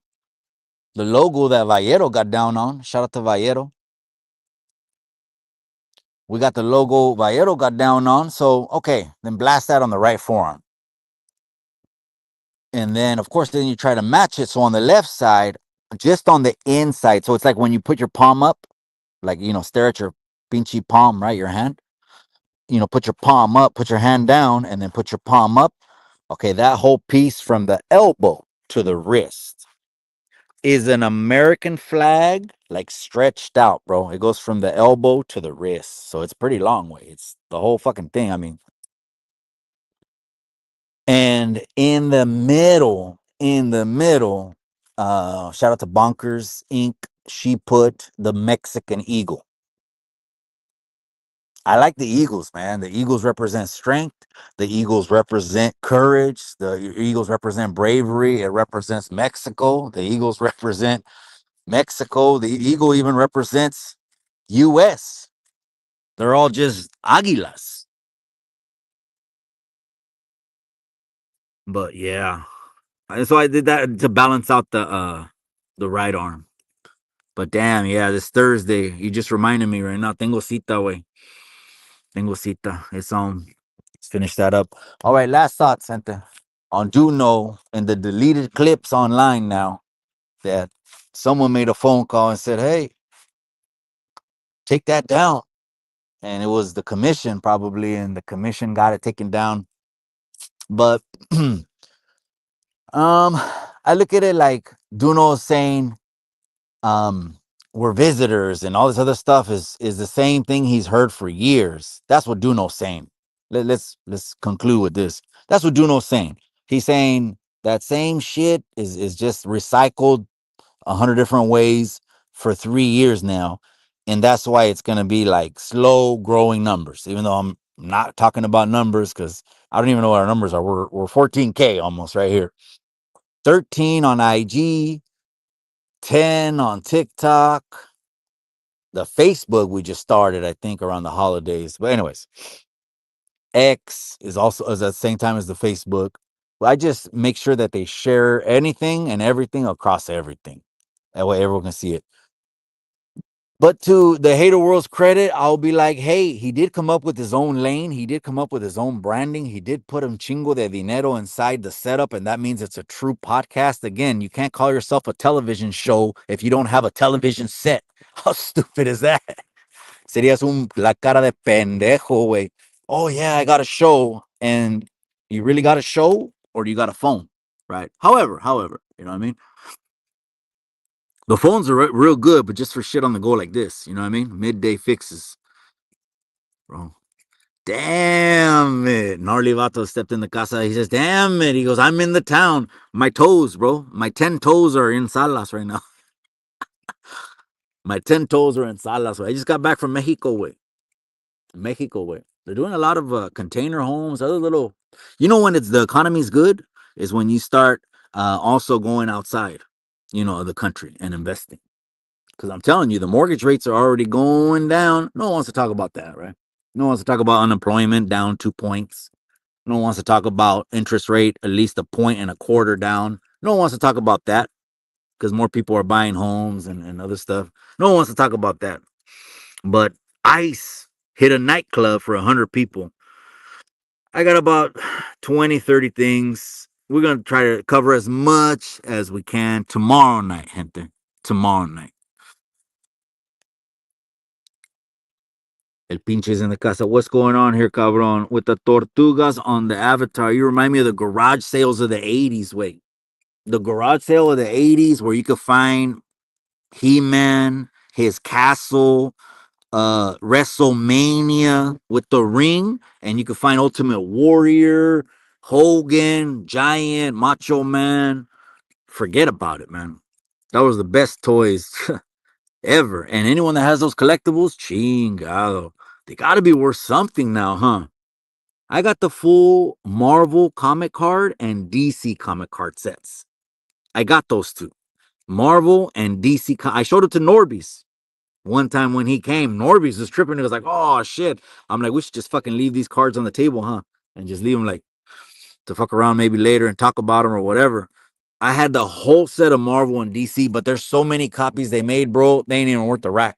the logo that Vallero got down on. Shout out to Vallero. We got the logo Vallero got down on. So okay, then blast that on the right forearm. And then, of course, then you try to match it. So on the left side, just on the inside. So it's like when you put your palm up, like, stare at your pinchy palm, right? Your hand. Put your palm up, put your hand down, and then put your palm up. Okay, that whole piece from the elbow to the wrist is an American flag, like stretched out, bro. It goes from the elbow to the wrist. So it's pretty long way. It's the whole fucking thing. I mean, and in the middle, shout out to Bonkers Inc. She put the Mexican eagle. I like the Eagles, man. The Eagles represent strength. The Eagles represent courage. The Eagles represent bravery. It represents Mexico. The Eagles represent Mexico. The eagle even represents U.S. They're all just águilas. But yeah. So I did that to balance out the right arm. But damn, yeah, this Thursday, you just reminded me right now. Tengo cita, way. Tengo cita. It's on. Let's finish that up. All right, last thoughts, Santa. On DoKnow and the deleted clips online now that someone made a phone call and said, hey, take that down. And it was the commission probably, and the commission got it taken down. But I look at it like DoKnow saying, we're visitors and all this other stuff is the same thing he's heard for years. That's what DoKnow's saying. Let's conclude with this. That's what DoKnow's saying. He's saying that same shit is just recycled 100 different ways for 3 years now, and that's why it's gonna be like slow growing numbers. Even though I'm not talking about numbers because I don't even know what our numbers are. We're 14K almost right here. 13 on IG, 10 on TikTok. The Facebook we just started, I think, around the holidays. But anyways, X is also at the same time as the Facebook. I just make sure that they share anything and everything across everything. That way everyone can see it. But to the hater world's credit, I'll be like, hey, he did come up with his own lane. He did come up with his own branding. He did put un chingo de dinero inside the setup, and that means it's a true podcast. Again, you can't call yourself a television show if you don't have a television set. How stupid is that? Serías la cara de pendejo, güey. Oh, yeah, I got a show. And you really got a show, or do you got a phone? Right? However, you know what I mean? The phones are real good, but just for shit on the go like this, you know what I mean? Midday fixes, bro. Damn it. Gnarly Vato stepped in the casa. He says, damn it. He goes, I'm in the town. My toes, bro. My 10 toes are in Salas right now. My 10 toes are in Salas. I just got back from Mexico way. They're doing a lot of container homes, other little, you know, when it's the economy's good is when you start also going outside, you know, of the country and investing. Because I'm telling you, the mortgage rates are already going down. No one wants to talk about that, right? No one wants to talk about unemployment down 2 points. No one wants to talk about interest rate at least 1.25 down. No one wants to talk about that because more people are buying homes and other stuff. No one wants to talk about that. But ICE hit a nightclub for 100 people. I got about 20, 30 things. We're going to try to cover as much as we can tomorrow night, gente. Tomorrow night. El pinche's in the casa. What's going on here, cabron? With the tortugas on the avatar. You remind me of the garage sales of the 80s. Wait. The garage sale of the 80s where you could find He-Man, his castle, WrestleMania with the ring, and you could find Ultimate Warrior, Hogan, Giant, Macho Man. Forget about it, man. That was the best toys ever. And anyone that has those collectibles, chingado. They got to be worth something now, huh? I got the full Marvel comic card and DC comic card sets. I got those two. Marvel and DC. I showed it to Norby's one time when he came. Norby's was tripping. He was like, oh, shit. I'm like, we should just fucking leave these cards on the table, huh? And just leave them like to fuck around maybe later and talk about them or whatever. I had the whole set of Marvel and DC, but there's so many copies they made, bro. They ain't even worth the rack.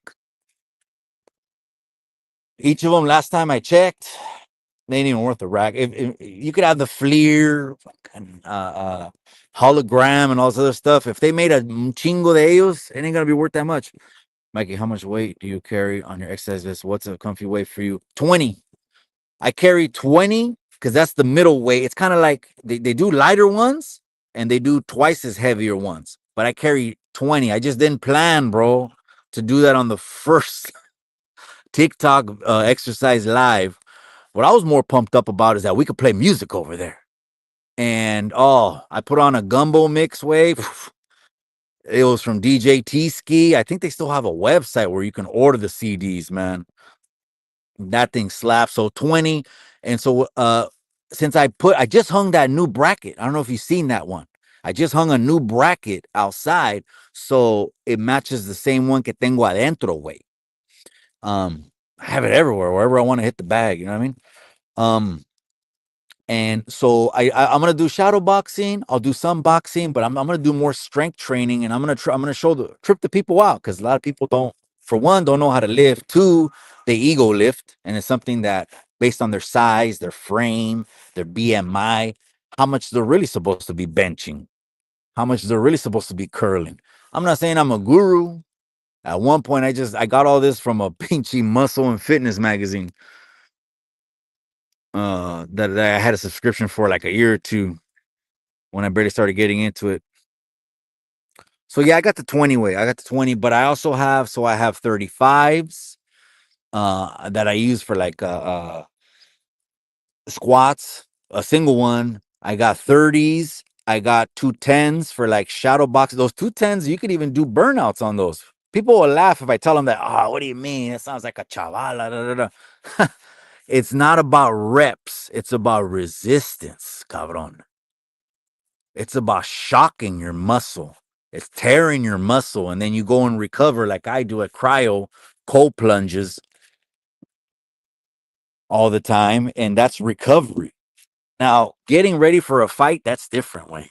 Each of them, last time I checked, they ain't even worth the rack. If you could have the Fleer, hologram, and all this other stuff. If they made a chingo de ellos, it ain't gonna be worth that much. Mikey, how much weight do you carry on your exercise vest? What's a comfy weight for you? 20. I carry 20 because that's the middle weight. It's kind of like they do lighter ones and they do twice as heavier ones. But I carry 20. I just didn't plan, bro, to do that on the first TikTok exercise live. What I was more pumped up about is that we could play music over there. And I put on a gumbo mix wave. It was from DJ T-Ski. I think they still have a website where you can order the CDs, man. That thing slaps. So 20. And so since I just hung that new bracket. I don't know if you've seen that one. I just hung a new bracket outside. So it matches the same one que tengo adentro, way. I have it everywhere, wherever I want to hit the bag. You know what I mean? And so I'm gonna do shadow boxing. I'll do some boxing, but I'm gonna do more strength training, and I'm gonna trip the people out because a lot of people don't know how to lift. Two, they ego lift, and it's something that based on their size, their frame, their BMI, how much they're really supposed to be benching, how much they're really supposed to be curling. I'm not saying I'm a guru. At one point, I got all this from a pinchy muscle and fitness magazine. That I had a subscription for like a year or two when I barely started getting into it. So yeah, I got the 20 weight. I got the 20, but I also have 35s that I use for like squats, a single one. I got 30s. I got 210s for like shadow boxing. Those 210s, you could even do burnouts on those. People will laugh if I tell them that, what do you mean? It sounds like a chavala. Da, da, da. It's not about reps. It's about resistance, cabron. It's about shocking your muscle. It's tearing your muscle. And then you go and recover like I do at cryo, cold plunges all the time. And that's recovery. Now, getting ready for a fight, that's different way.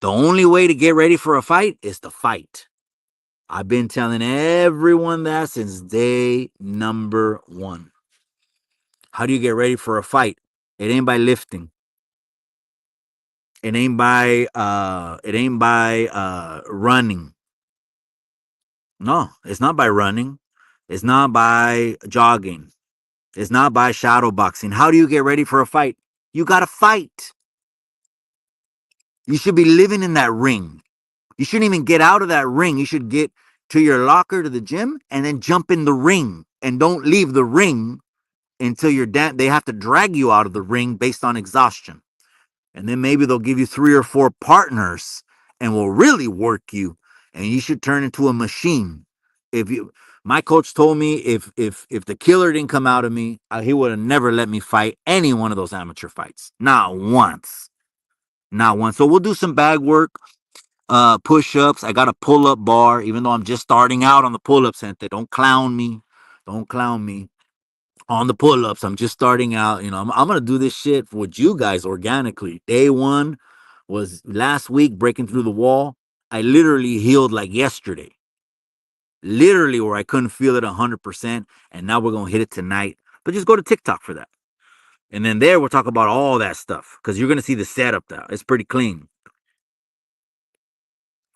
The only way to get ready for a fight is to fight. I've been telling everyone that since day number one. How do you get ready for a fight? It ain't by lifting. It ain't by running. No, it's not by running. It's not by jogging. It's not by shadow boxing. How do you get ready for a fight? You got to fight. You should be living in that ring. You shouldn't even get out of that ring. You should get to your locker to the gym and then jump in the ring and don't leave the ring until you're down. They have to drag you out of the ring based on exhaustion. And then maybe they'll give you 3 or 4 partners and will really work you, and you should turn into a machine. If you My coach told me if the killer didn't come out of me, he would have never let me fight any one of those amateur fights. Not once. Not once. So we'll do some bag work, push-ups. I got a pull-up bar, even though I'm just starting out on the pull-ups, gente. Don't clown me. Don't clown me on the pull-ups. I'm just starting out. I'm gonna do this shit with you guys organically. Day one was last week, breaking through the wall. I literally healed like yesterday, literally, where I couldn't feel it 100%, and now we're gonna hit it tonight. But just go to TikTok for that, and then there we'll talk about all that stuff, because you're gonna see the setup now. It's pretty clean.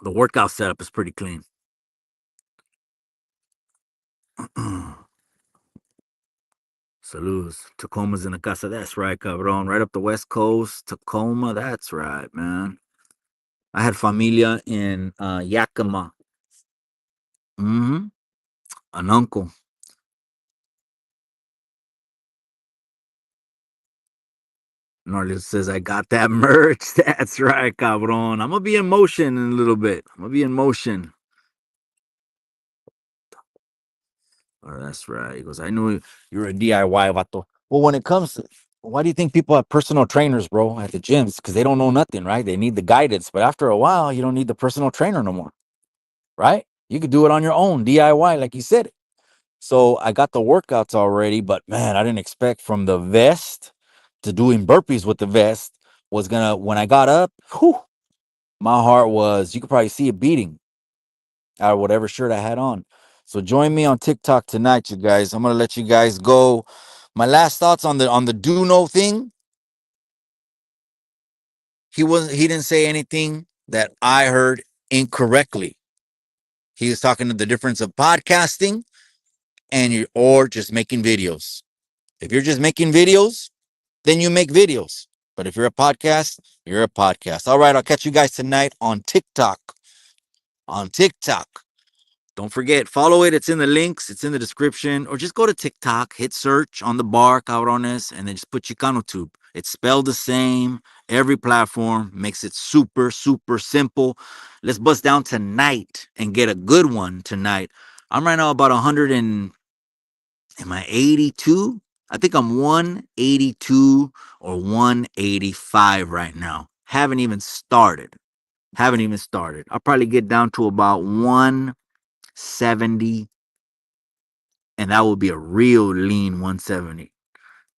The workout setup is pretty clean. Saludos. Tacoma's in the casa. That's right, cabron. Right up the west coast. Tacoma. That's right, man. I had familia in Yakima. Mm-hmm. An uncle. Norlis says, I got that merch. That's right, cabron. I'm going to be in motion in a little bit. I'm going to be in motion. Oh, that's right. He goes, I knew you're a DIY vato. Well, when it comes to, why do you think people have personal trainers, bro, at the gyms? Because they don't know nothing, right? They need the guidance. But after a while, you don't need the personal trainer no more, right? You could do it on your own, DIY, like you said. So I got the workouts already, but man, I didn't expect from the vest to doing burpees with the vest was gonna, when I got up, whew, my heart was, you could probably see it beating out of whatever shirt I had on. So join me on TikTok tonight, you guys. I'm gonna let you guys go. My last thoughts on the DoKnow thing. He didn't say anything that I heard incorrectly. He was talking to the difference of podcasting or just making videos. If you're just making videos, then you make videos. But if you're a podcast, you're a podcast. All right, I'll catch you guys tonight on TikTok. On TikTok. Don't forget, follow it. It's in the links. It's in the description. Or just go to TikTok, hit search on the bar, cabrones, and then just put ChicanoTube. It's spelled the same. Every platform makes it super, super simple. Let's bust down tonight and get a good one tonight. I'm right now about 100 and... Am I 82? I think I'm 182 or 185 right now. Haven't even started. I'll probably get down to about 170, and that will be a real lean 170.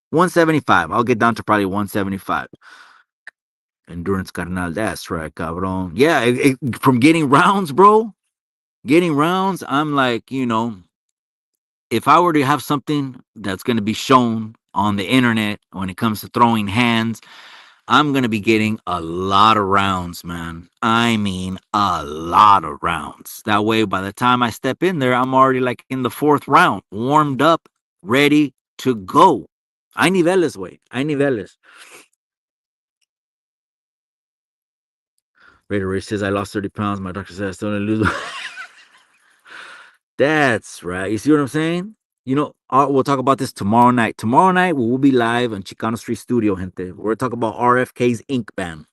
175. I'll get down to probably 175. Endurance carnal. That's right, cabron. Yeah, from getting rounds, bro. Getting rounds, I'm like, if I were to have something that's going to be shown on the internet when it comes to throwing hands, I'm going to be getting a lot of rounds, man. I mean, a lot of rounds. That way, by the time I step in there, I'm already like in the 4th round, warmed up, ready to go. Hay niveles, güey. Hay niveles. Raider Ray says, I lost 30 pounds. My doctor said I still didn't lose. That's right. You see what I'm saying? We'll talk about this tomorrow night. Tomorrow night, we will be live on Chicano Street Studio, gente. We're going to talk about RFK's ink ban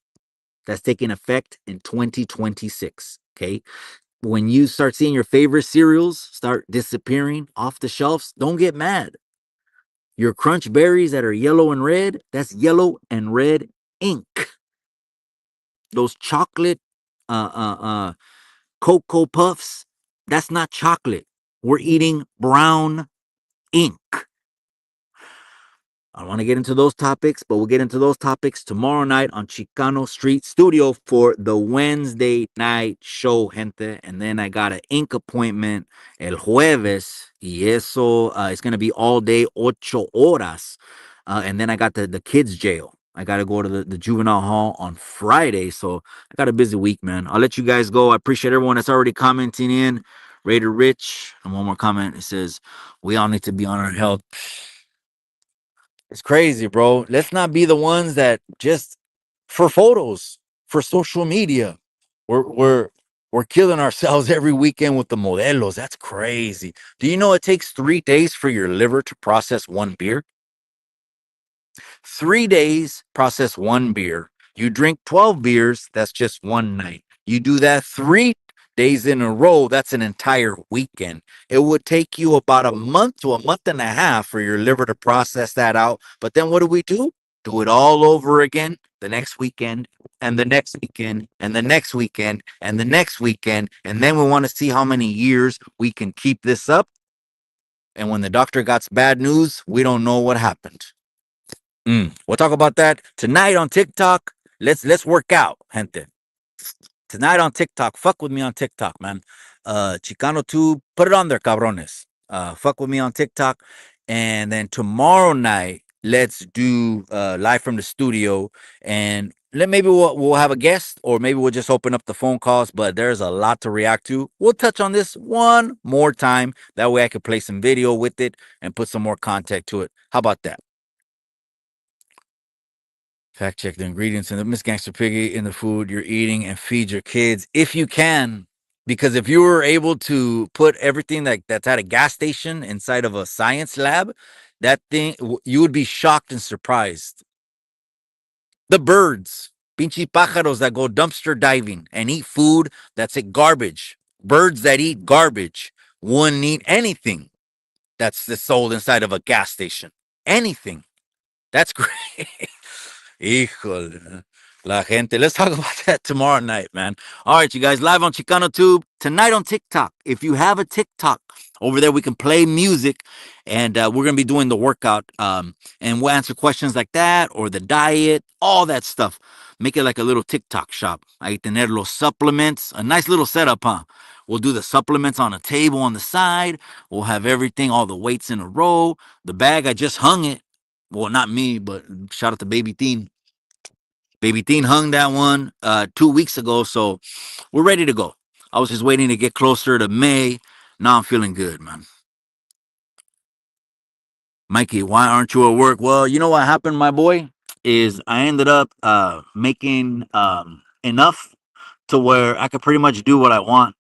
that's taking effect in 2026, okay? When you start seeing your favorite cereals start disappearing off the shelves, don't get mad. Your crunch berries that are yellow and red, that's yellow and red ink. Those chocolate Cocoa Puffs, that's not chocolate. We're eating brown ink. I don't want to get into those topics, but we'll get into those topics tomorrow night on Chicano Street Studio for the Wednesday night show, gente. And then I got an ink appointment el jueves, y eso it's going to be all day, 8 horas. And then I got the kids' jail. I got to go to the juvenile hall on Friday. So I got a busy week, man. I'll let you guys go. I appreciate everyone that's already commenting in. Raider Rich, and one more comment. It says, we all need to be on our health. It's crazy, bro. Let's not be the ones that just for photos, for social media. We're killing ourselves every weekend with the modelos. That's crazy. Do you know it takes 3 days for your liver to process one beer? 3 days, process one beer. You drink 12 beers, that's just one night. You do that 3 days in a row, that's an entire weekend. It would take you about a month to a month and a half for your liver to process that out. But then what do? Do it all over again the next weekend, and the next weekend, and the next weekend, and the next weekend. And then we want to see how many years we can keep this up. And when the doctor got bad news, we don't know what happened. We'll talk about that tonight on TikTok. Let's work out, gente. Tonight on TikTok. Fuck with me on TikTok, man. ChicanoTube, put it on there, cabrones. Fuck with me on TikTok. And then tomorrow night, let's do live from the studio. And maybe we'll have a guest, or maybe we'll just open up the phone calls. But there's a lot to react to. We'll touch on this one more time. That way I could play some video with it and put some more content to it. How about that? Fact check the ingredients in the Miss Gangster Piggy in the food you're eating and feed your kids if you can. Because if you were able to put everything that's at a gas station inside of a science lab, that thing, you would be shocked and surprised. The birds, pinche pájaros that go dumpster diving and eat food that's garbage. Birds that eat garbage wouldn't eat anything that's sold inside of a gas station. Anything. That's great. Híjole, la gente. Let's talk about that tomorrow night, man. All right, you guys, live on ChicanoTube, tonight on TikTok. If you have a TikTok, over there we can play music, and we're going to be doing the workout, and we'll answer questions like that, or the diet, all that stuff. Make it like a little TikTok shop. Ahí tener los supplements, a nice little setup, huh? We'll do the supplements on a table on the side. We'll have everything, all the weights in a row. The bag, I just hung it. Well, not me, but shout out to Baby Teen. Baby Teen hung that one 2 weeks ago, so we're ready to go. I was just waiting to get closer to May. Now I'm feeling good, man. Mikey, why aren't you at work? Well, you know what happened, my boy, is I ended up making enough to where I could pretty much do what I want.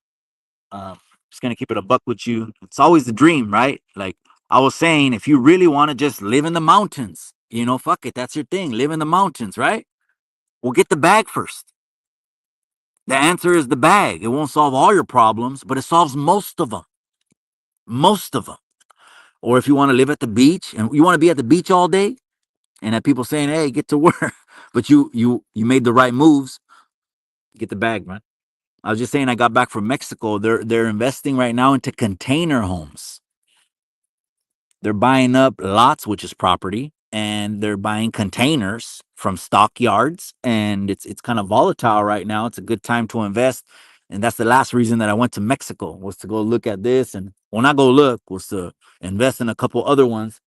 Just gonna keep it a buck with you. It's always the dream, right? Like I was saying, if you really want to just live in the mountains, fuck it, that's your thing. Live in the mountains, right? Well, get the bag first. The answer is the bag. It won't solve all your problems, but it solves most of them. Most of them. Or if you want to live at the beach and you want to be at the beach all day, and have people saying, "Hey, get to work," but you made the right moves, get the bag, man. I was just saying, I got back from Mexico. They're investing right now into container homes. They're buying up lots, which is property, and they're buying containers from stockyards, and it's kind of volatile right now. It's a good time to invest, and that's the last reason that I went to Mexico, was to go look at this, and well, not go look, was to invest in a couple other ones.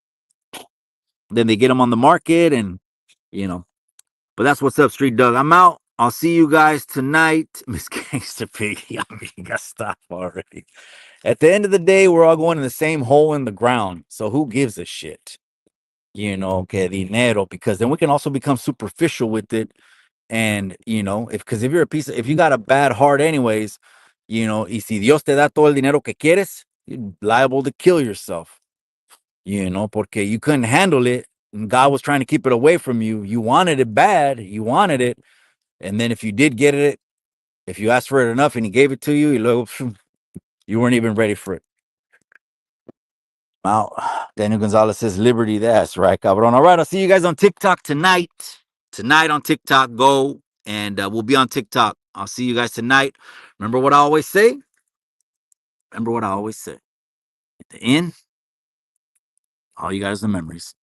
Then they get them on the market, and but that's what's up, Street Doug. I'm out. I'll see you guys tonight. Miss Gangster Piggy, I got stop already. At the end of the day, we're all going in the same hole in the ground. So who gives a shit? Que dinero, because then we can also become superficial with it. And, if you're if you got a bad heart anyways, y si Dios te da todo el dinero que quieres, you're liable to kill yourself, porque you couldn't handle it. And God was trying to keep it away from you. You wanted it bad. You wanted it. And then if you did get it, if you asked for it enough and he gave it to you, you weren't even ready for it. Wow. Daniel Gonzalez says liberty. That's right, cabron. All right, I'll see you guys on TikTok tonight. Tonight on TikTok, go. And we'll be on TikTok. I'll see you guys tonight. Remember what I always say? At the end, all you guys are memories.